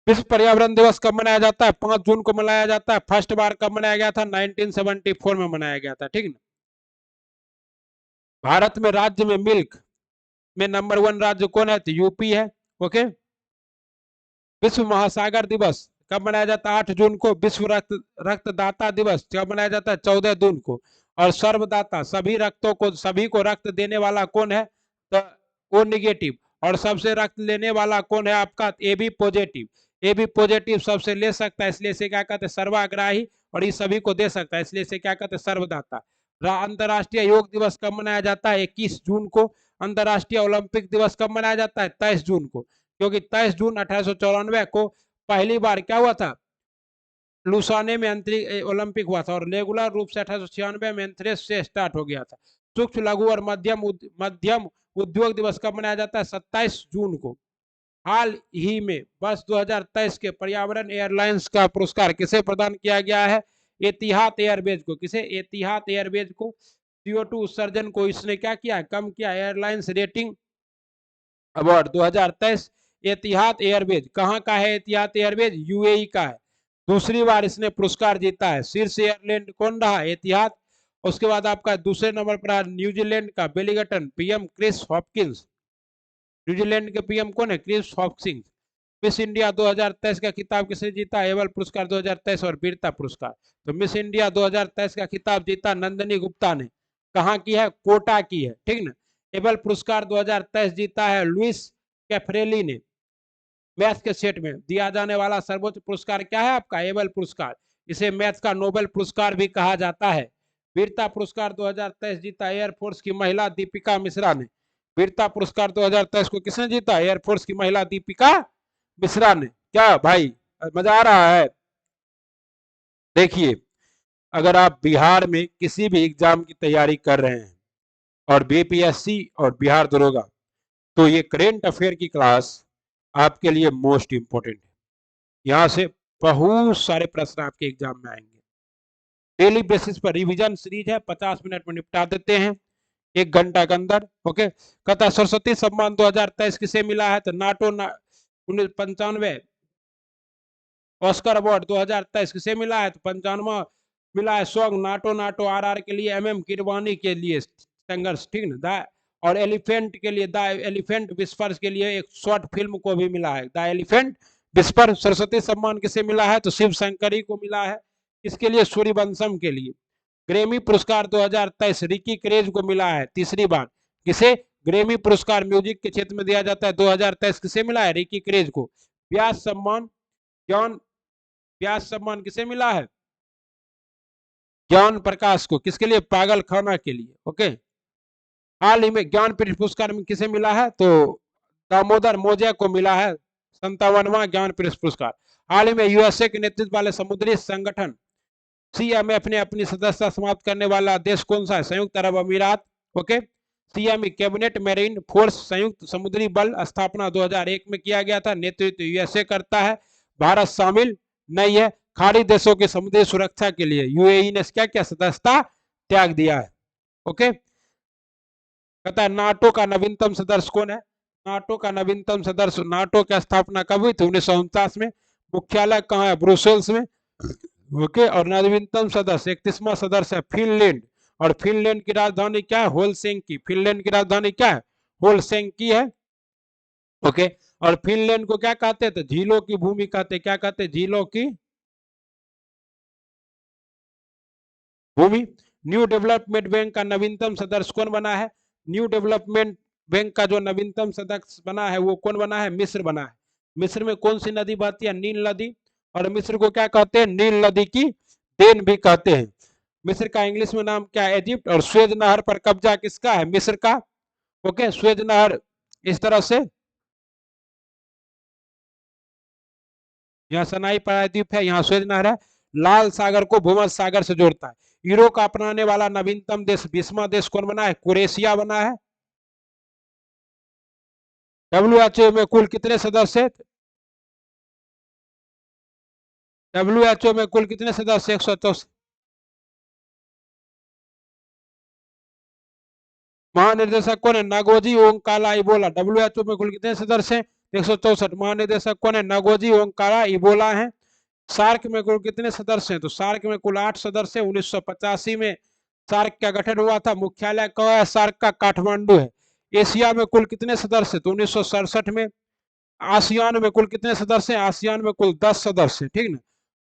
विश्व पर्यावरण दिवस कब मनाया जाता है? 5 जून को मनाया जाता है। फर्स्ट बार कब मनाया गया था? 1974 में मनाया गया था। ठीक ना। भारत में राज्य में मिल्क में नंबर 1 राज्य कौन है? तो यूपी है। ओके। विश्व महासागर दिवस कब मनाया जाता है? 8 जून को। विश्व रक्तदाता दिवस कब मनाया जाता है? 14 जून को। और सर्वदाता सभी को रक्त देने वाला कौन है? तो ओ निगेटिव। और सबसे रक्त लेने वाला कौन है आपका? AB positive. AB पॉजिटिव सबसे ले सकता है, इसलिए से क्या कहते हैं? सर्वाग्राही। और ये सभी को दे सकता है, इसलिए से क्या कहते हैं? सर्वदाता। अंतरराष्ट्रीय योग दिवस कब मनाया जाता है? 21 जून को। अंतरराष्ट्रीय ओलंपिक दिवस कब मनाया जाता है? 23 जून को, क्योंकि 23 जून 1894 को पहली बार क्या हुआ था? लुसाने में अंतरिक्ष ओलंपिक हुआ था, और रेगुलर रूप से 1896 में एथेंस से स्टार्ट हो गया था। सूक्ष्म लघु और मध्यम उद्योग दिवस कब मनाया जाता है? 27 जून को। हाल ही में वर्ष 2023 के पर्यावरण एयरलाइंस का पुरस्कार किसे प्रदान किया गया है? एतिहाद एयरवेज को। किसे? एतिहाद एयरवेज को। CO2 उत्सर्जन को इसने क्या किया? कम किया। एयरलाइंस रेटिंग अवार्ड 2023 एतिहाद एयरवेज। कहां का है एतिहाद एयरवेज? UAE का है। दूसरी बार इसने पुरस्कार जीता है। शीर्ष एयरलाइन कौन रहा? एतिहाद। उसके बाद आपका दूसरे नंबर पर न्यूजीलैंड का Wellington PM Chris Hopkins. New Zealand के PM कौन है? Chris Hopkins. मिस इंडिया 2023 का खिताब किसने जीता? एबल पुरस्कार 2023 और वीरता पुरस्कार। तो मिस इंडिया 2023 का खिताब जीता नंदिनी गुप्ता ने। कहाँ की है? कोटा की है, ठीक ना। एबल पुरस्कार 2023 जीता है लुइस कैफरेली ने। मैथ्स के सेट में दिया जाने वाला सर्वोच्च पुरस्कार क्या है आपका? एबल पुरस्कार। इसे मैथ्स का नोबेल पुरस्कार भी कहा जाता है। वीरता पुरस्कार 2023 जीता एयरफोर्स की महिला दीपिका मिश्रा ने। वीरता पुरस्कार 2023 को किसने जीता? एयरफोर्स की महिला दीपिका मिश्रा ने। क्या भाई मजा आ रहा है? देखिए, अगर आप बिहार में किसी भी एग्जाम की तैयारी कर रहे हैं और बीपीएससी और बिहार दरोगा, तो ये करेंट अफेयर की क्लास आपके लिए मोस्ट इंपोर्टेंट है। यहां से बहुत सारे प्रश्न आपके एग्जाम में आएंगे। डेली बेसिस पर रिवीजन सीरीज है, 50 मिनट में निपटा देते हैं 1 घंटा के अंदर। ओके, कहता सरस्वती सम्मान 2023 किसे मिला है? तो नाटो 95। ऑस्कर अवार्ड 2023 किसे मिला है? तो 95 मिला है सॉन्ग नाटो नाटो आरआर के लिए, एमएम किरवानी के लिए संघर्ष, ठीक ना। और एलिफेंट के लिए, द एलिफेंट विस्पर्स के लिए एक शॉर्ट फिल्म को भी मिला है, द एलिफेंट विस्पर। सरस्वती सम्मान किसे मिला है? तो शिव शंकरी को मिला है। इसके लिए सूर्यवंशम के लिए। ग्रेमी पुरस्कार 2023 रिकी क्रेज को मिला है तीसरी बार। किसे? ग्रेमी पुरस्कार म्यूजिक के क्षेत्र में दिया जाता है 2023 किसे मिला है? रिकी क्रेज को। व्यास सम्मान ज्ञान व्यास सम्मान किसे मिला है? ज्ञान प्रकाश को। किसके लिए? पागल खाना के लिए। ओके, हाल ही में ज्ञानपीठ पुरस्कार में किसे मिला है? तो दामोदर मोजे को मिला है 57वां ज्ञानपीठ पुरस्कार। हाल ही में यूएसए के नेतृत्व वाले समुद्री संगठन सीएमएफ ने अपनी सदस्यता समाप्त करने वाला देश कौन सा है? संयुक्त अरब अमीरात। Okay, CME cabinet marine force संयुक्त समुद्री बल स्थापना 2001 में किया गया था, नेतृत्व यूएसए करता है, भारत शामिल नहीं है। खाड़ी देशों की समुद्री सुरक्षा के लिए यूएई ने क्या क्या सदस्यता त्याग दिया है। ओके, कहता है नाटो का नवीनतम सदस्य कौन है? नाटो का नवीनतम सदस्य, नाटो की स्थापना कब हुई थी? 1949 में। मुख्यालय कहाँ है? ब्रुसेल्स में। ओके, और नवीनतम सदस्य 31वां सदस्य है फिनलैंड। और फिनलैंड की राजधानी क्या है? होलसेंकी। फिनलैंड की राजधानी क्या है? होलसेंकी है। ओके, और फिनलैंड को क्या कहते हैं? तो झीलों की भूमि कहते हैं। क्या कहते हैं? झीलों की भूमि। न्यू डेवलपमेंट बैंक का नवीनतम सदस्य कौन बना है? न्यू डेवलपमेंट बैंक का जो नवीनतम सदस्य बना है वो कौन बना है? मिस्र बना है। मिस्र में कौन सी नदी बहती है? नील नदी। और मिस्र को क्या कहते हैं? नील नदी की देन भी कहते हैं। मिस्र का इंग्लिश में नाम क्या है? इजिप्ट। और स्वेज नहर पर कब्जा किसका है? मिस्र का। ओके, स्वेज नहर इस तरह से, यहाँ सनाई प्रायद्वीप है, यहाँ स्वेज नहर है, लाल सागर को भूमध्य सागर से जोड़ता है। यूरो का अपनाने वाला नवीनतम देश 20वां देश कौन बना है? क्रोएशिया बना है। डब्ल्यूएचओ में कुल कितने सदस्य? डब्ल्यूएचओ में कुल कितने सदस्य? 164। महानिदेशक कौन है? Ngozi ओंकाला Ebola. डब्ल्यूएचओ में कुल कितने सदस्य हैं? 164। महानिदेशक कौन है? नागोजी ओंकाला इबोला है। सार्क में कुल कितने सदस्य हैं? तो सार्क में कुल 8 सदस्य। 1985 में सार्क का गठन हुआ था। मुख्यालय कहाँ है? सार्क का काठमांडू है। एशिया में कुल कितने सदस्य? तो 1967 में। आसियान में कुल कितने सदस्य हैं? आसियान में कुल 10 सदस्य, ठीक ना।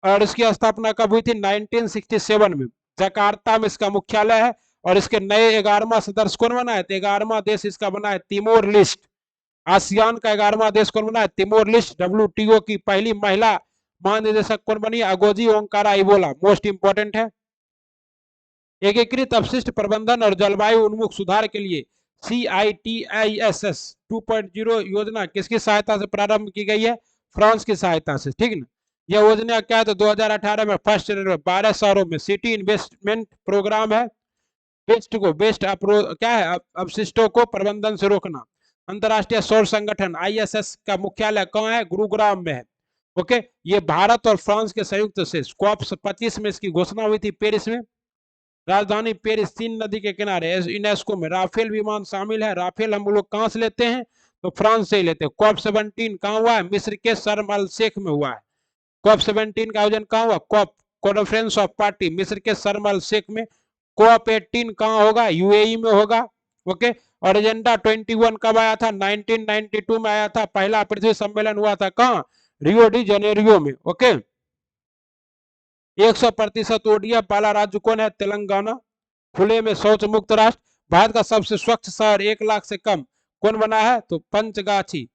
और इसकी स्थापना कब हुई थी? 1967 में। जकार्ता में इसका मुख्यालय है। और इसके नए 11वां सदस्य कौन बना है? 11वां देश इसका बना है तिमोर लिस्ट। आसियान का 11वां देश कौन बना है? Timor list. डब्ल्यूटीओ की पहली महिला महानिदेशक कौन बनी? अगोजी ओंकारा इबोला। मोस्ट इंपोर्टेंट है। एकीकृत अपशिष्ट प्रबंधन और जलवायु उन्मुख सुधार के लिए CITISS 2.0 योजना किसकी सहायता से प्रारंभ की गई है? फ्रांस की सहायता से, ठीक ना। यह योजना क्या है? तो 2018 में फर्स्ट 12 शहरों में सिटी इन्वेस्टमेंट प्रोग्राम है। बेस्ट क्या है? अपशिष्टों को प्रबंधन से रोकना। अंतरराष्ट्रीय सौर संगठन ISS का मुख्यालय कहाँ है? गुरुग्राम में है। ओके, ये भारत और फ्रांस के संयुक्त से COP25 में इसकी घोषणा हुई थी पेरिस में। राजधानी पेरिस, सीन नदी के किनारे। यूनेस्को में राफेल विमान शामिल है। राफेल हम लोग कहां से लेते हैं? तो फ्रांस से ही लेते हैं। COP17 कहां हुआ है? मिस्र के शर्म अल शेख में हुआ है। COP17 का आयोजन कहां हुआ? COP कॉन्फ्रेंस ऑफ पार्टी मिस्र के शर्म अल शेख में। COP18 कहां होगा? UAE में होगा। ओके, और एजेंडा 21 कब आया था? 1992 में आया था। पहला पृथ्वी सम्मेलन हुआ था कहाँ? रियो डी जेनेरियो में। ओके, 100% ओडीएफ वाला राज्य कौन है? तेलंगाना। खुले में शौच मुक्त राष्ट्र। भारत का सबसे स्वच्छ शहर 1 लाख से कम कौन बना है? तो पंचगाछी।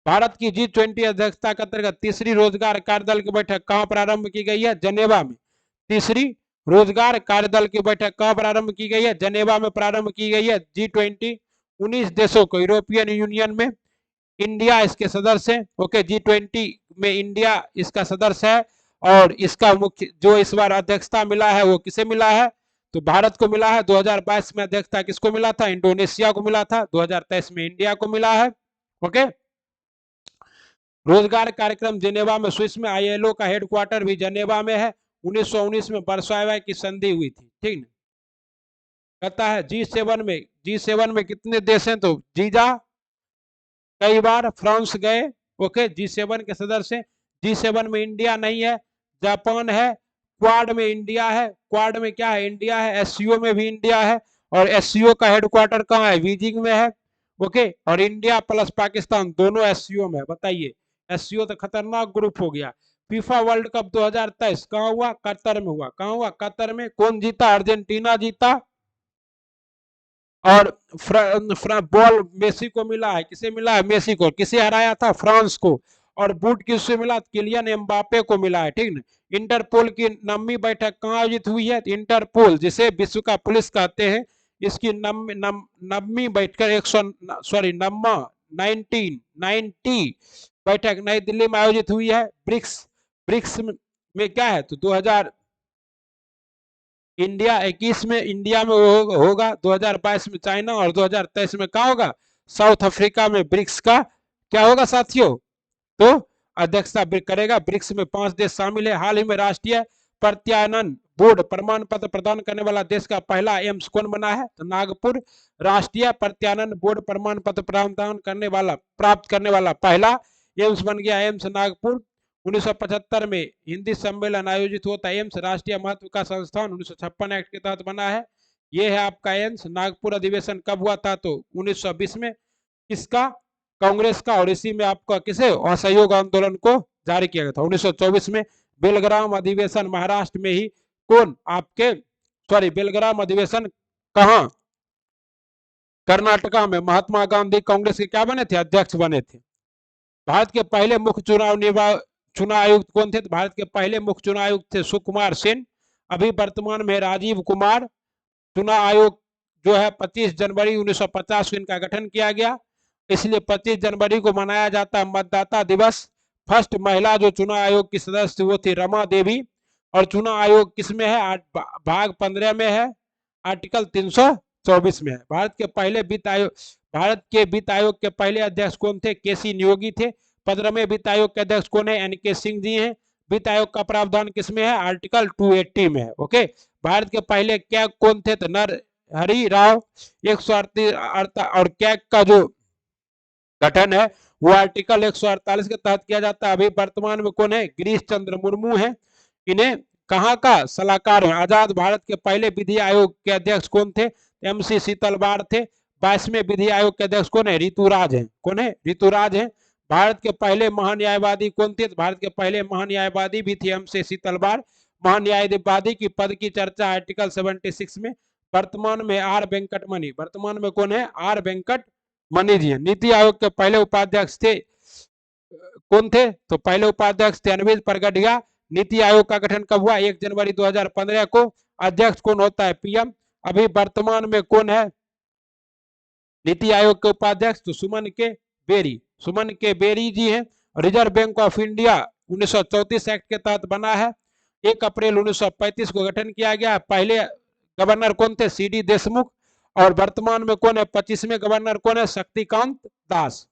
भारत की G20 अध्यक्षता के अंतर्गत तीसरी रोजगार कार्यदल की बैठक कहां प्रारंभ की गई है? जनेवा में। तीसरी रोजगार कार्यदल की बैठक कहां प्रारंभ की गई है? जनेवा में प्रारंभ की गई है। G20 19 देशों को यूरोपियन यूनियन में, इंडिया इसके सदस्य है। ओके, G20 में इंडिया इसका सदस्य है और इसका मुख्य जो इस बार अध्यक्षता मिला है वो किसे मिला है? तो भारत को मिला है। 2022 में अध्यक्षता किसको मिला था? इंडोनेशिया को मिला था। 2023 में इंडिया को मिला है। ओके, रोजगार कार्यक्रम जेनेवा में, स्विस में। ILO का हेडक्वार्टर भी जेनेवा में है। 1919 में वर्साय की संधि हुई थी। ठीक है, कहता है G7 में कितने देश हैं? तो जीजा कई बार फ्रांस गए। ओके, G7 के सदस्य। G7 में इंडिया नहीं है, जापान है। क्वाड में इंडिया है। क्वाड में क्या है? इंडिया है। SCO में भी इंडिया है और SCO का हेडक्वार्टर कहाँ है? बीजिंग में है। ओके, और इंडिया प्लस पाकिस्तान दोनों SCO में है। बताइए, SCO तो खतरनाक ग्रुप हो गया। फीफा वर्ल्ड कप 2023 कहाँ हुआ? कतर में हुआ। कहाँ हुआ? कतर में। कौन जीता? अर्जेंटीना जीता। और बॉल मेसी को मिला है। किसे मिला है? मेसी को। किसे हराया था? फ्रांस को। और बूट किससे मिला? किलियन एम्बापे को मिला है। ठीक है, इंटरपोल की 9वीं बैठक कहाँ आयोजित हुई है? इंटरपोल, जिसे विश्व का पुलिस कहते हैं, इसकी 9वीं बैठक 90 बैठक नई दिल्ली में आयोजित हुई है। ब्रिक्स ब्रिक्स में क्या है? तो 2000 इंडिया 21 में इंडिया में होगा। 2022 में चाइना और 2023 में क्या होगा? साउथ अफ्रीका में ब्रिक्स का क्या होगा साथियों? तो अध्यक्षता करेगा। ब्रिक्स में 5 देश शामिल है। हाल ही में राष्ट्रीय प्रत्यायन बोर्ड प्रमाण पत्र प्रदान करने वाला देश का पहला एम्स कौन बना है? तो नागपुर। राष्ट्रीय प्रत्यायन बोर्ड प्रमाण पत्र प्रदान करने वाला प्राप्त करने वाला पहला एम्स बन गया एम्स नागपुर। 1975 में हिंदी सम्मेलन आयोजित होता है। एम्स राष्ट्रीय महत्व का संस्थान 1956 एक्ट के तहत बना है। यह है आपका एम्स। नागपुर अधिवेशन कब हुआ था? तो 1920 में। किसका? कांग्रेस का। और इसी में आपका किसे? असहयोग आंदोलन को जारी किया गया था 1924 में। बेलग्राम अधिवेशन महाराष्ट्र में ही कौन आपके बेलग्राम अधिवेशन कहां? कर्नाटका में। महात्मा गांधी कांग्रेस के क्या बने थे? अध्यक्ष बने थे। भारत के पहले मुख्य चुनाव आयुक्त कौन थे? भारत के पहले मुख्य चुनाव आयुक्त थे सुकुमार सेन। अभी वर्तमान में राजीव कुमार। चुनाव आयोग जो है 25 जनवरी 1950 को इनका गठन किया गया, इसलिए 25 जनवरी को मनाया जाता है मतदाता दिवस। फर्स्ट महिला जो चुनाव आयोग की सदस्य वो थी रमा देवी। और चुनाव आयोग किसमें है? भाग 15 में है, आर्टिकल 324 में है। भारत के वित्त आयोग के पहले अध्यक्ष कौन थे? केसी नियोगी थे। 15वें वित्त आयोग के अध्यक्ष कौन है? NK सिंह जी हैं। वित्त आयोग का प्रावधान किसमें है? आर्टिकल 280 में है। ओके, भारत के पहले क्या कौन थे? तो नर हरि राव 138 और कैग का जो गठन है वो आर्टिकल 148 के तहत किया जाता है। अभी वर्तमान में कौन है? गिरीश चंद्र मुर्मू है। इन्हें कहाँ का सलाहकार है? आजाद भारत के पहले विधि आयोग के अध्यक्ष कौन थे? MC शीतलवाड़ थे। 22वें विधि आयोग के अध्यक्ष कौन है? ऋतुराज है। कौन है? ऋतुराज है। भारत के पहले महान्यायवादी कौन थे? भारत के पहले महान्यायवादी भी थे MC शीतलवाड़। महान्यायवादी की पद की चर्चा आर्टिकल 76 में। वर्तमान में R वेंकटमणि। वर्तमान में कौन है? R वेंकटमणि जी है। नीति आयोग के पहले उपाध्यक्ष थे कौन थे? तो पहले उपाध्यक्ष थे अनविज परगटिया। नीति आयोग का गठन कब हुआ? 1 जनवरी 2015 को। अध्यक्ष कौन होता है? PM। अभी वर्तमान में कौन है नीति आयोग के उपाध्यक्ष? तो सुमन के बेरी जी हैं। Reserve bank of India 1934 act के तहत बना है। 1 अप्रैल 1935 को गठन किया गया। पहले गवर्नर कौन थे? CD देशमुख। और वर्तमान में कौन है? 25वें गवर्नर कौन है? शक्तिकांत दास।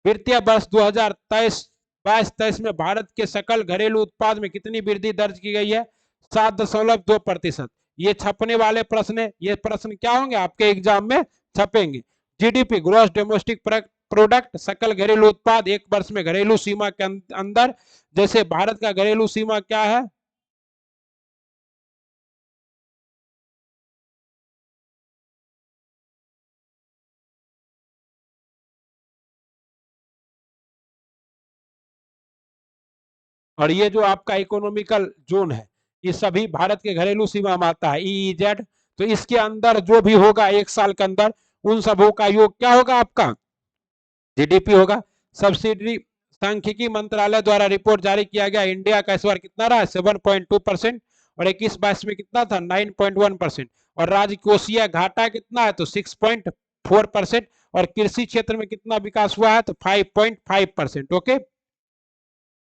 वित्तीय वर्ष 2023 में भारत के सकल घरेलू उत्पाद में कितनी वृद्धि दर्ज की गई है? 7.2%। ये छपने वाले प्रश्न है। ये प्रश्न क्या होंगे? आपके एग्जाम में छपेंगे। GDP ग्रॉस डोमेस्टिक प्रोडक्ट सकल घरेलू उत्पाद 1 वर्ष में घरेलू सीमा के अंदर, जैसे भारत का घरेलू सीमा क्या है? और ये जो आपका इकोनॉमिकल जोन है ये सभी भारत के घरेलू सीमा में आता है, EEZ। तो इसके अंदर जो भी होगा एक साल के अंदर उन सबों का योग क्या होगा, आपका जीडीपी होगा। सब्सिडी सांख्यिकी मंत्रालय द्वारा रिपोर्ट जारी किया गया, इंडिया का इस बार कितना रहा, 7.2%, और 21-22 में कितना था, 9.1%। और राजकोषीय घाटा कितना है, तो 6.4%। और कृषि क्षेत्र में कितना विकास हुआ है, तो 5.5%। ओके,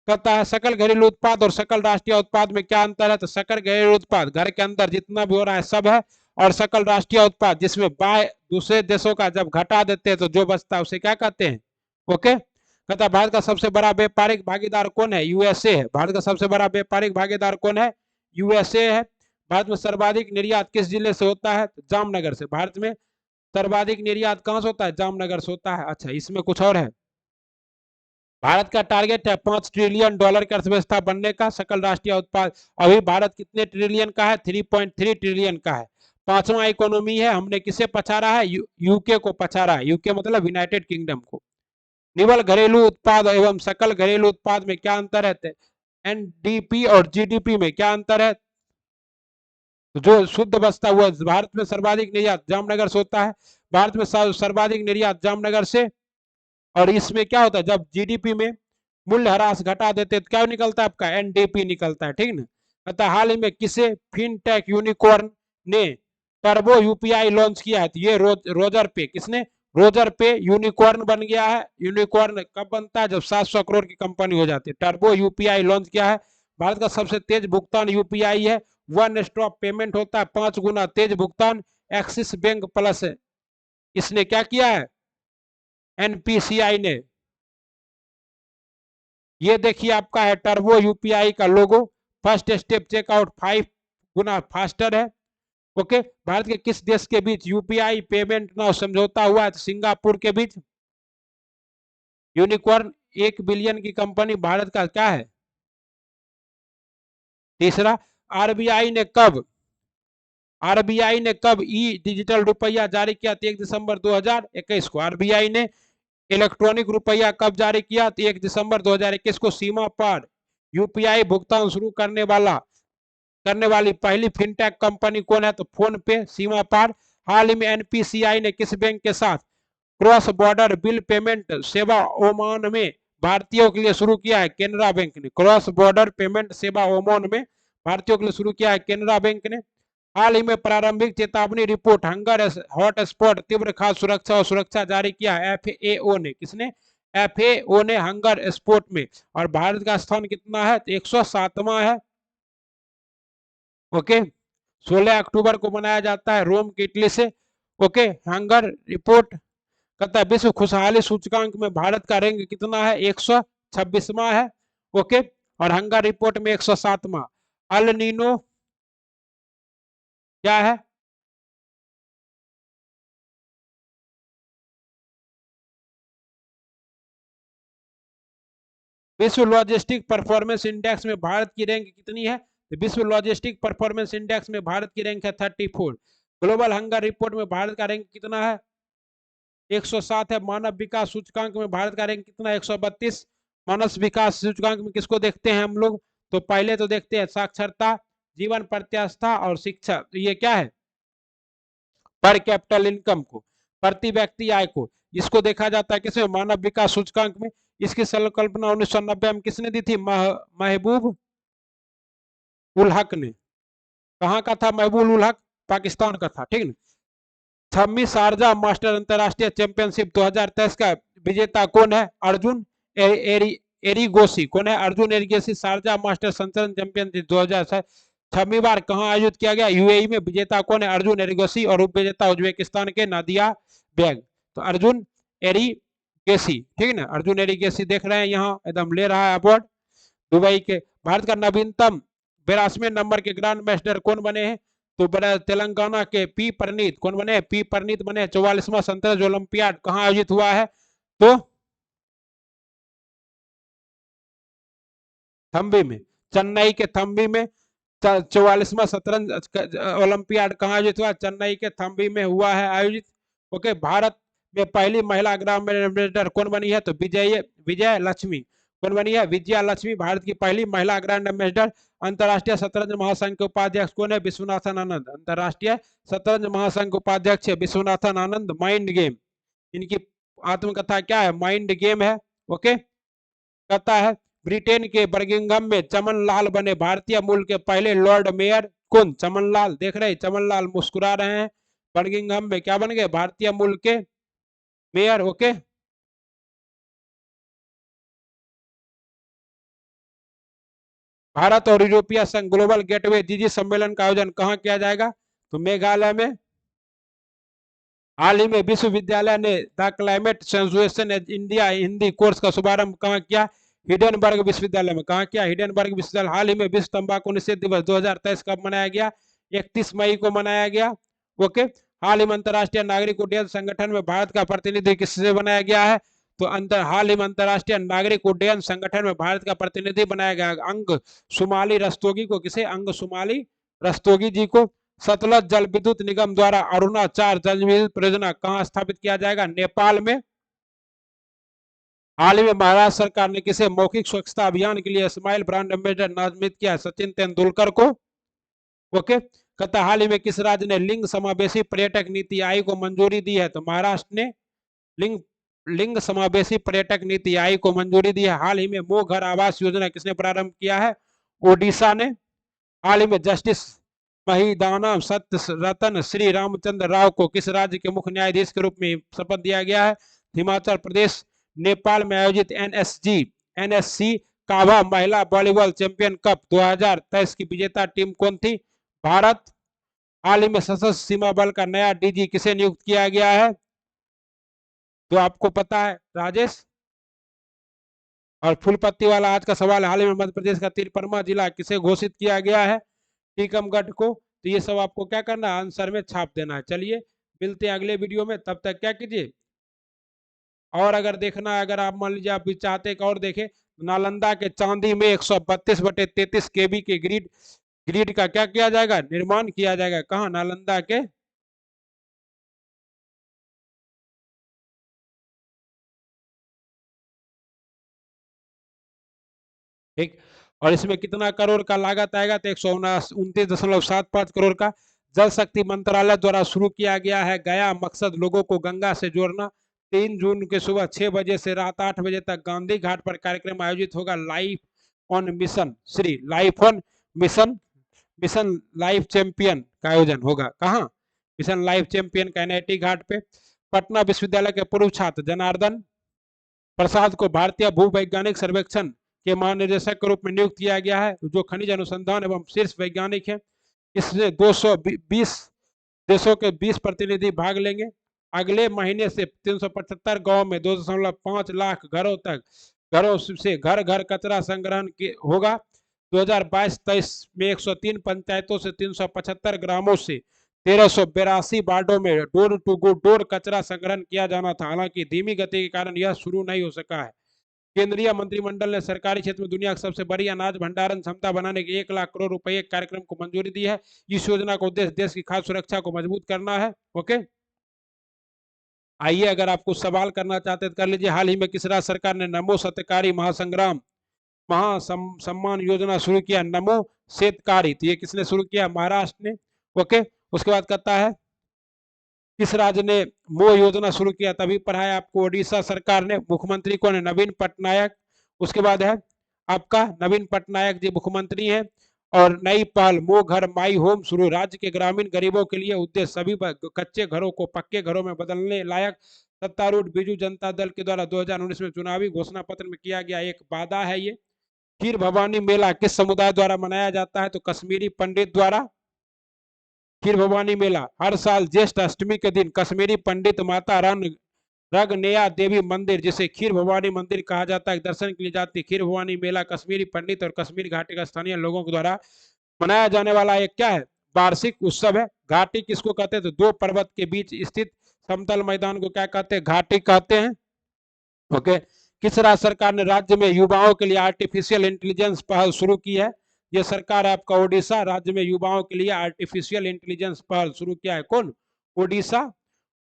कहता है सकल घरेलू उत्पाद और सकल राष्ट्रीय उत्पाद में क्या अंतर है, तो सकल घरेलू उत्पाद घर के अंदर जितना भी हो रहा है सब है, और सकल राष्ट्रीय उत्पाद जिसमें बाय दूसरे देशों का जब घटा देते हैं तो जो बचता है उसे क्या कहते हैं। ओके, कहता है भारत का सबसे बड़ा व्यापारिक भागीदार कौन है, यूएसए है। भारत का सबसे बड़ा व्यापारिक भागीदार कौन है, यूएसए है। भारत में सर्वाधिक निर्यात किस जिले से होता है, जामनगर से। भारत में सर्वाधिक निर्यात कहां से होता है, जामनगर से होता है। अच्छा, इसमें कुछ और है, भारत का टारगेट है $5 ट्रिलियन की अर्थव्यवस्था बनने का, सकल राष्ट्रीय उत्पाद। अभी भारत कितने ट्रिलियन का है, 3.3 ट्रिलियन का है। पांचवा इकोनॉमी है, हमने किसे पछाड़ा है, यूके को पछाड़ा है। यूके मतलब यूनाइटेड किंगडम को। निवल घरेलू उत्पाद एवं सकल घरेलू उत्पाद में क्या अंतर है, एनडीपी और जीडीपी में क्या अंतर है, जो शुद्ध बचता हुआ भारत में सर्वाधिक निर्यात जामनगर से होता है। भारत में सर्वाधिक निर्यात जामनगर से। और इसमें क्या होता है, जब जीडीपी में मूल्य ह्रास घटा देते तो क्या निकलता है, आपका एनडीपी निकलता है, ठीक ना। अतः हाल ही में किसे फिनटेक यूनिकॉर्न ने टर्बो यूपीआई लॉन्च किया है, तो ये रोजर पे, किसने, रोजर पे यूनिकॉर्न बन गया है। यूनिकॉर्न कब बनता है, जब 700 करोड़ की कंपनी हो जाती है। टर्बो यूपीआई लॉन्च किया है। भारत का सबसे तेज भुगतान यूपीआई है, वन स्टॉप पेमेंट होता है, 5 गुना तेज भुगतान। एक्सिस बैंक प्लस इसने क्या किया है, एनपीसीआई ने। ये देखिए आपका है टर्बो यूपीआई का लोगो। फर्स्ट स्टेप चेकआउट 5 गुना फास्टर है। ओके, भारत के किस देश के बीच यूपीआई पेमेंट नाउ समझौता हुआ है, तो सिंगापुर के बीच। यूनिकॉर्न 1 बिलियन की कंपनी भारत का क्या है। तीसरा, आरबीआई ने कब ई डिजिटल रुपया जारी किया, 1 दिसंबर 2021 को। आरबीआई ने इलेक्ट्रॉनिक रुपया कब जारी किया, तो 1 दिसंबर 2021 को। सीमा पार यूपीआई भुगतान शुरू करने वाली पहली फिनटेक कंपनी कौन है, तो फोन पे, सीमा पार। हाल ही में एनपीसीआई ने किस बैंक के साथ क्रॉस बॉर्डर बिल पेमेंट सेवा ओमान में भारतीयों के लिए शुरू किया है, केनरा बैंक ने। क्रॉस बॉर्डर पेमेंट सेवा ओमान में भारतीयों के लिए शुरू किया है, केनरा बैंक ने। हाल ही में प्रारंभिक चेतावनी रिपोर्ट हंगर हॉट स्पॉट तीव्र खाद्य सुरक्षा और सुरक्षा जारी किया है, एफएओ ने। किसने, एफएओ ने, हंगर स्पोर्ट में। और भारत का स्थान कितना है, तो 107वां है। ओके, 16 अक्टूबर को मनाया जाता है रोम की इटली से। ओके, हंगर रिपोर्ट कहता है विश्व खुशहाली सूचकांक में भारत का रैंक कितना है, 126वां है। ओके, और हंगर रिपोर्ट में 107वां। अल नीनो क्या है, विश्व लॉजिस्टिक परफॉर्मेंस इंडेक्स में भारत की रैंक कितनी है, तो विश्व लॉजिस्टिक परफॉर्मेंस इंडेक्स में भारत की रैंक है 34। ग्लोबल हंगर रिपोर्ट में भारत का रैंक कितना है, 107 है। मानव विकास सूचकांक में भारत का रैंक कितना है, 132। मानव विकास सूचकांक में किसको देखते हैं हम लोग, तो पहले तो देखते हैं साक्षरता, जीवन प्रत्याशा और शिक्षा। तो ये क्या है, पर कैपिटल इनकम को, प्रति व्यक्ति आय को, इसको देखा जाता है किसमें, मानव विकास सूचकांक में। इसकी संकल्पना 1990 में किसने दी थी, महबूब उल हक ने। कहाँ का था महबूब उल हक, पाकिस्तान का था, ठीक ना। 6वीं शारजा मास्टर अंतरराष्ट्रीय चैंपियनशिप 2023 का विजेता कौन है, अर्जुन एरिगोसी। कौन है, अर्जुन एरिगोसी। शारजा मास्टर संचलन चैंपियनशिप 2000 6वीं बार कहां आयोजित किया गया, यूएई में। विजेता कौन है, अर्जुन एरिगोसी। और उप विजेता उज्बेकिस्तान के नादिया बेग। तो अर्जुन एरिगेसी, ठीक है ना, अर्जुन एरिगेसी देख रहे हैं यहाँ एकदम ले रहा है अवार्ड दुबई के। भारत का नवीनतम 82वें नंबर के ग्रांड मास्टर कौन बने हैं, तो बड़ा तेलंगाना के पी परनीत। कौन बने, पी परनीत बने। 44वां संतरज ओलंपियाड कहां आयोजित हुआ है, तो थम्बी में, चेन्नई के थम्बी में। 44वां शतरंज ओलंपियाड कहाँ आयोजित हुआ, चेन्नई के थम्बी में हुआ है आयोजित। ओके, भारत में पहली महिला ग्रांड मास्टर कौन बनी है, तो विजय लक्ष्मी। कौन बनी है? विजया लक्ष्मी, भारत की पहली महिला ग्रैंड एम्बेसडर। अंतरराष्ट्रीय शतरंज महासंघ के उपाध्यक्ष कौन है? विश्वनाथन आनंद। अंतरराष्ट्रीय शतरंज महासंघ के उपाध्यक्ष है विश्वनाथन आनंद। माइंड गेम, इनकी आत्मकथा क्या है? माइंड गेम है। ओके, कहता है ब्रिटेन के बर्मिंघम में चमन लाल बने भारतीय मूल के पहले लॉर्ड मेयर कौन? चमन लाल। देख रहे चमन लाल मुस्कुरा रहे हैं। बर्मिंघम में क्या बन गए? भारतीय मूल के मेयर। ओके, भारत और यूरोपीय संघ ग्लोबल गेटवे जीजी सम्मेलन का आयोजन कहाँ किया जाएगा? तो मेघालय में। हाल ही में विश्वविद्यालय ने द क्लाइमेट सेंसुएशन इंडिया हिंदी कोर्स का शुभारंभ कहाँ किया? हिडेनबर्ग विश्वविद्यालय में। कहाँ किया? हिडेनबर्ग विश्वविद्यालय। हाल ही में विश्व तंबाकू निषेध दिवस 2023 कब मनाया गया? 31 मई को मनाया गया। ओके, हाल ही में अंतरराष्ट्रीय नागरिक उड्डयन संगठन में भारत का प्रतिनिधि किससे बनाया गया है? तो हाल ही में अंतरराष्ट्रीय नागरिक उड्डयन संगठन में भारत का प्रतिनिधि बनाया गया अंग सुमाली रस्तोगी को। किसे? अंग सुमाली रस्तोगी जी को। सतलज जल विद्युत निगम द्वारा अरुणा 4 जल विद्युत परियोजना कहां स्थापित किया जाएगा? नेपाल में। हाल ही में महाराष्ट्र सरकार ने किसे मौखिक स्वच्छता अभियान के लिए स्माइल ब्रांड एम्बेसडर नामित किया? सचिन तेंदुलकर को। ओके, कहता हाल ही में किस राज्य ने लिंग समावेशी पर्यटक नीति आयोग को मंजूरी दी है? तो महाराष्ट्र ने लिंग लिंग समावेशी पर्यटक नीति आयोग को मंजूरी दी है। हाल ही में मो घर आवास योजना किसने प्रारंभ किया है? ओडिशा ने। हाल ही में जस्टिस महिदानम सत्य रतन श्री रामचंद्र राव को किस राज्य के मुख्य न्यायाधीश के रूप में शपथ दिया गया है? हिमाचल प्रदेश। नेपाल में आयोजित एनएससी काभा महिला वॉलीबॉल चैंपियन कप 2023 की विजेता टीम कौन थी? भारत। हाल ही में सशस्त्र सीमा बल का नया डीजी किसे नियुक्त किया गया है? तो आपको पता है, राजेश। और फुल पत्ती वाला आज का सवाल, हाल ही में मध्य प्रदेश का तिरपरमा जिला किसे घोषित किया गया है? टीकमगढ़ को। तो ये सब आपको क्या करना है? आंसर में छाप देना है। चलिए मिलते हैं अगले वीडियो में, तब तक क्या कीजिए, और अगर देखना है, अगर आप मान लीजिए आप भी चाहते हैं और देखें, नालंदा के चांदी में 132/33 केबी के ग्रिड ग्रिड का क्या किया जाएगा? निर्माण किया जाएगा। कहाँ? नालंदा के। ठीक, और इसमें कितना करोड़ का लागत आएगा? तो 129.75 करोड़ का। जल शक्ति मंत्रालय द्वारा शुरू किया गया है गया मकसद लोगों को गंगा से जोड़ना। 3 जून के सुबह 6 बजे से रात 8 बजे तक गांधी घाट पर कार्यक्रम आयोजित होगा। Life on mission Shri life on mission mission life champion का आयोजन होगा। कहाँ? मिशन लाइफ चैंपियन का एनआईटी घाट पे। पटना विश्वविद्यालय के पूर्व छात्र जनार्दन प्रसाद को भारतीय भूवैज्ञानिक सर्वेक्षण के महानिदेशक के रूप में नियुक्त किया गया है, जो खनिज अनुसंधान एवं शीर्ष वैज्ञानिक है। इसमें 220 देशों के 20 प्रतिनिधि भाग लेंगे। अगले महीने से 375 गांव में 2.5 लाख घरों से घर घर कचरा संग्रहण होगा। 2022-23 में 103 पंचायतों से 375 ग्रामों से 1382 वार्डों में डोर टू डोर कचरा संग्रहण किया जाना था। हालांकि धीमी गति के कारण यह शुरू नहीं हो सका है। केंद्रीय मंत्रिमंडल ने सरकारी क्षेत्र में दुनिया की सबसे बड़ी अनाज भंडारण क्षमता बनाने के 1 लाख करोड़ रुपए कार्यक्रम को मंजूरी दी है। इस योजना का उद्देश्य देश की खाद्य सुरक्षा को मजबूत करना है। ओके, आइए अगर आप कुछ सवाल करना चाहते हैं तो कर लीजिए। हाल ही में किस राज्य सरकार ने नमो सत्यकारी महासंग्राम महासम्मान योजना शुरू किया? नमो सेतकारी। तो ये किसने शुरू किया? महाराष्ट्र ने। ओके, उसके बाद कहता है किस राज्य ने मो योजना शुरू किया? तभी पढ़ाया आपको। ओडिशा सरकार ने। मुख्यमंत्री कौन है? नवीन पटनायक। उसके बाद है आपका नवीन पटनायक जी मुख्यमंत्री हैं। और नई पहल मो घर माई होम शुरू। राज्य के ग्रामीण गरीबों के लिए उद्देश्य सभी कच्चे घरों को पक्के घरों में बदलने लायक। सत्तारूढ़ बीजू जनता दल के द्वारा 2019 में चुनावी घोषणा पत्र में किया गया एक वादा है ये। खीर भवानी मेला किस समुदाय द्वारा मनाया जाता है? तो कश्मीरी पंडित द्वारा। खीर भवानी मेला हर साल ज्येष्ठ अष्टमी के दिन कश्मीरी पंडित माता रगनेया देवी मंदिर, जिसे खीर भवानी मंदिर कहा जाता है, दर्शन के लिए जाती है। खीर भवानी मेला कश्मीरी पंडित और कश्मीर घाटी का स्थानीय लोगों के द्वारा मनाया जाने वाला एक क्या है? वार्षिक उत्सव है। घाटी किसको कहते हैं? तो 2 पर्वत के बीच स्थित समतल मैदान को क्या कहते हैं? घाटी कहते हैं। ओके, किस राज्य सरकार ने राज्य में युवाओं के लिए आर्टिफिशियल इंटेलिजेंस पहल शुरू की है? ये सरकार है आपका ओडिशा। राज्य में युवाओं के लिए आर्टिफिशियल इंटेलिजेंस पहल शुरू किया है। कौन? ओडिशा।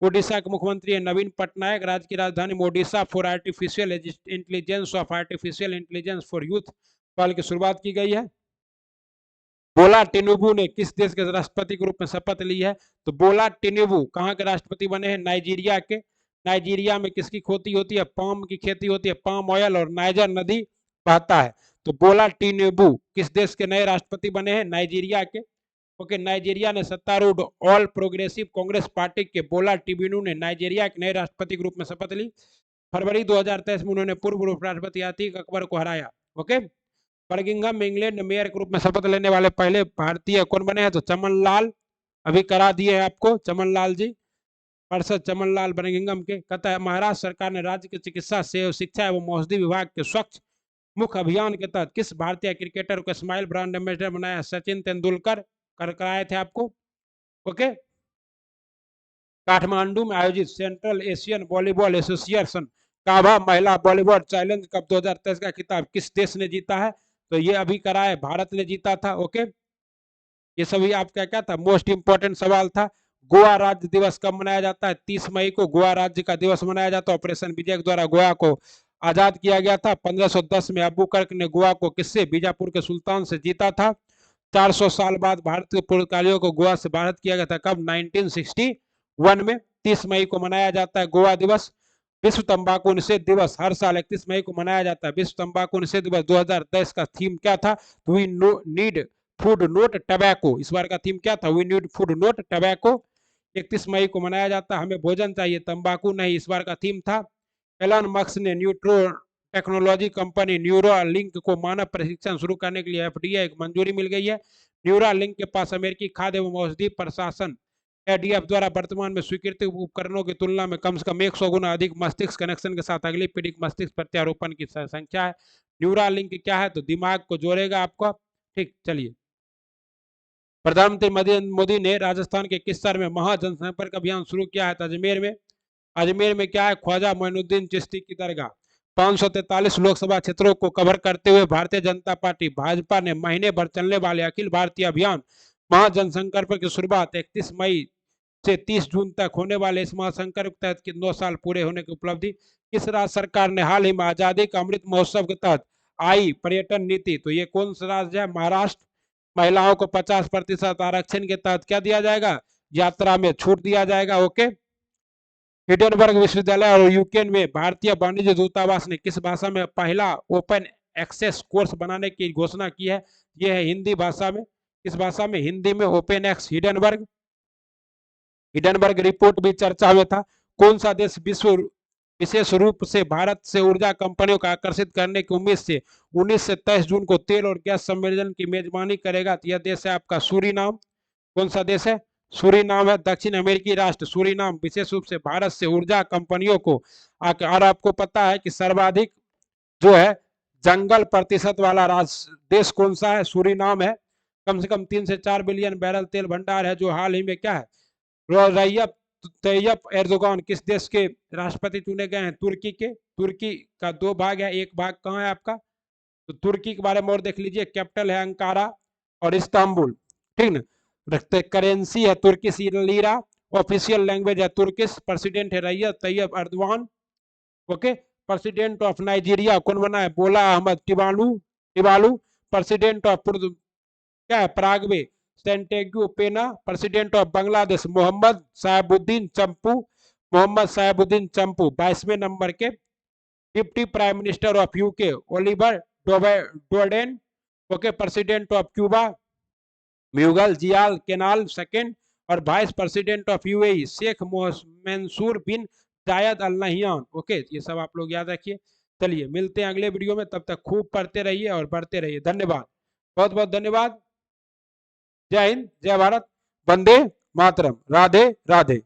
ओडिशा के मुख्यमंत्री है नवीन पटनायक। राज्य की राजधानी Odisha. For artificial intelligence of artificial intelligence for youth पहल की शुरुआत की गई है। बोला टिनुबू ने किस देश के राष्ट्रपति के रूप में शपथ ली है? तो बोला टिनुबू कहाँ के राष्ट्रपति बने हैं? नाइजीरिया के। नाइजीरिया में किसकी खेती होती है? पाम की खेती होती है, पाम ऑयल, और नाइजर नदी बहता है। तो बोला टिनुबू किस देश के नए राष्ट्रपति बने हैं? नाइजीरिया के। ओके, नाइजीरिया ने सत्तारूढ़ ऑल प्रोग्रेसिव कांग्रेस पार्टी के बोला टिनुबू ने नाइजीरिया के नए राष्ट्रपति के रूप में शपथ ली। फरवरी 2023 में उन्होंने पूर्व राष्ट्रपति अतीक अकबर को हराया। ओके, बर्मिंघम इंग्लैंड मेयर के रूप में शपथ लेने वाले पहले भारतीय कौन बने हैं? तो चमन लाल, अभी करा दिए हैं आपको चमन लाल जी, पार्षद चमन लाल बर्मिंघम के। कहता है महाराष्ट्र सरकार ने राज्य की चिकित्सा से शिक्षा एवं औषधि विभाग के स्वच्छ मुख्य अभियान के तहत किस भारतीय क्रिकेटर को स्माइल ब्रांड एम्बेसडर बनाया? सचिन तेंदुलकर कराए थे आपको। ओके, काठमांडू में आयोजित सेंट्रल एशियन वॉलीबॉल एसोसिएशन काभा महिला वॉलीबॉल चैलेंज कप 2023 का खिताब किस देश ने जीता है? तो ये अभी करा है, भारत ने जीता था। ओके, ये सभी आपका क्या था? मोस्ट इंपोर्टेंट सवाल था। गोवा राज्य दिवस कब मनाया जाता है? 30 मई को गोवा राज्य का दिवस मनाया जाता है। ऑपरेशन विजय द्वारा गोवा को आजाद किया गया था। 1510 में अबुकर्क ने गोवा को किससे? बीजापुर के सुल्तान से जीता था। 400 साल बाद भारत के पुर्तगालियों को गोवा से बाहर किया गया था। कब? 1961 में। 30 मई को मनाया जाता है गोवा दिवस। विश्व तंबाकू निषेध दिवस हर साल 31 मई को मनाया जाता है। विश्व तंबाकू निषेध दिवस 2023 का थीम क्या था? We need food not tobacco. इस बार का थीम क्या था? We need food not tobacco. 31 मई को मनाया जाता है हमें भोजन चाहिए तंबाकू नहीं। इस बार का थीम था। एलन मस्क ने न्यूट्रो टेक्नोलॉजी कंपनी न्यूरालिंक को मानव प्रशिक्षण शुरू करने के लिए एफडीए की मंजूरी मिल गई है। न्यूरालिंक के पास अमेरिकी खाद्य एवं औषधि प्रशासन एडीएफ द्वारा वर्तमान में स्वीकृत उपकरणों की तुलना में कम से कम 100 गुना अधिक मस्तिष्क कनेक्शन के साथ अगली पीढ़ी मस्तिष्क प्रत्यारोपण की संख्या है। न्यूरालिंक क्या है? तो दिमाग को जोड़ेगा आपको। ठीक, चलिए। प्रधानमंत्री मोदी ने राजस्थान के किस शहर में महा जनसंपर्क अभियान शुरू किया है? तो अजमेर में। अजमेर में क्या है? ख्वाजा मोइनुद्दीन चिश्ती की दरगाह। 543 लोकसभा क्षेत्रों को कवर करते हुए भारतीय जनता पार्टी भाजपा ने महीने भर चलने वाले अखिल भारतीय अभियान महा जनसंपर्क की शुरुआत 31 मई से 30 जून तक होने वाले इस महासंकल्प के तहत 9 साल पूरे होने की उपलब्धि। किस राज्य सरकार ने हाल ही में आजादी का अमृत महोत्सव के तहत आई पर्यटन नीति? तो ये कौन सा राज्य है? महाराष्ट्र। महिलाओं को 50% आरक्षण के तहत क्या दिया जाएगा? यात्रा में छूट दिया जाएगा। ओके, हिडनबर्ग विश्वविद्यालय और यूक्रेन में भारतीय वाणिज्य दूतावास ने किस भाषा में पहला ओपन एक्सेस कोर्स बनाने की घोषणा की है? यह है हिंदी भाषा में। किस भाषा में? हिंदी में। ओपन एक्स हिडनबर्ग रिपोर्ट भी चर्चा में था। कौन सा देश विशेष रूप से भारत से ऊर्जा कंपनियों को आकर्षित करने की उम्मीद से 19 से 23 जून को तेल और गैस सम्मेलन की मेजबानी करेगा? तो यह देश है आपका सूरीनाम। कौन सा देश है? सूरीनाम है। दक्षिण अमेरिकी राष्ट्र सूरीनाम विशेष रूप से भारत से ऊर्जा कंपनियों को और आपको पता है कि सर्वाधिक जो है जंगल प्रतिशत वाला देश कौन सा है? सूरीनाम है। कम से कम 3 से 4 बिलियन बैरल तेल भंडार है, जो हाल ही में क्या है? रजब तैयब एर्दोगान किस देश के राष्ट्रपति चुने गए हैं? तुर्की के। तुर्की का 2 भाग है, एक भाग कहाँ है आपका? तो तुर्की के बारे में और देख लीजिए। कैपिटल है अंकारा और इस्तांबुल। ठीक ना। करेंसी है तुर्की लीरा। ऑफिशियल लैंग्वेज है तुर्किश। प्रेसिडेंट है Recep Tayyip Erdogan. Okay, president of Nigeria कौन बना है? बोला अहमद टिबालू। प्रेसिडेंट ऑफ क्या है? पराग्वे सेंटेग्यू Pena. President of Bangladesh Mohammed Shahabuddin Chuppu. 22वें नंबर के deputy prime minister of UK Oliver Dowden. Okay, president of Cuba Miguel जियाल केनाल सेकंड। और vice president of UAE Sheikh Mansour bin Zayed Al Nahyan. Okay, ये सब आप लोग याद रखिए। चलिए मिलते हैं अगले वीडियो में, तब तक खूब पढ़ते रहिए और बढ़ते रहिए। धन्यवाद, बहुत बहुत धन्यवाद। जय हिंद, जय भारत, वंदे मातरम, राधे राधे।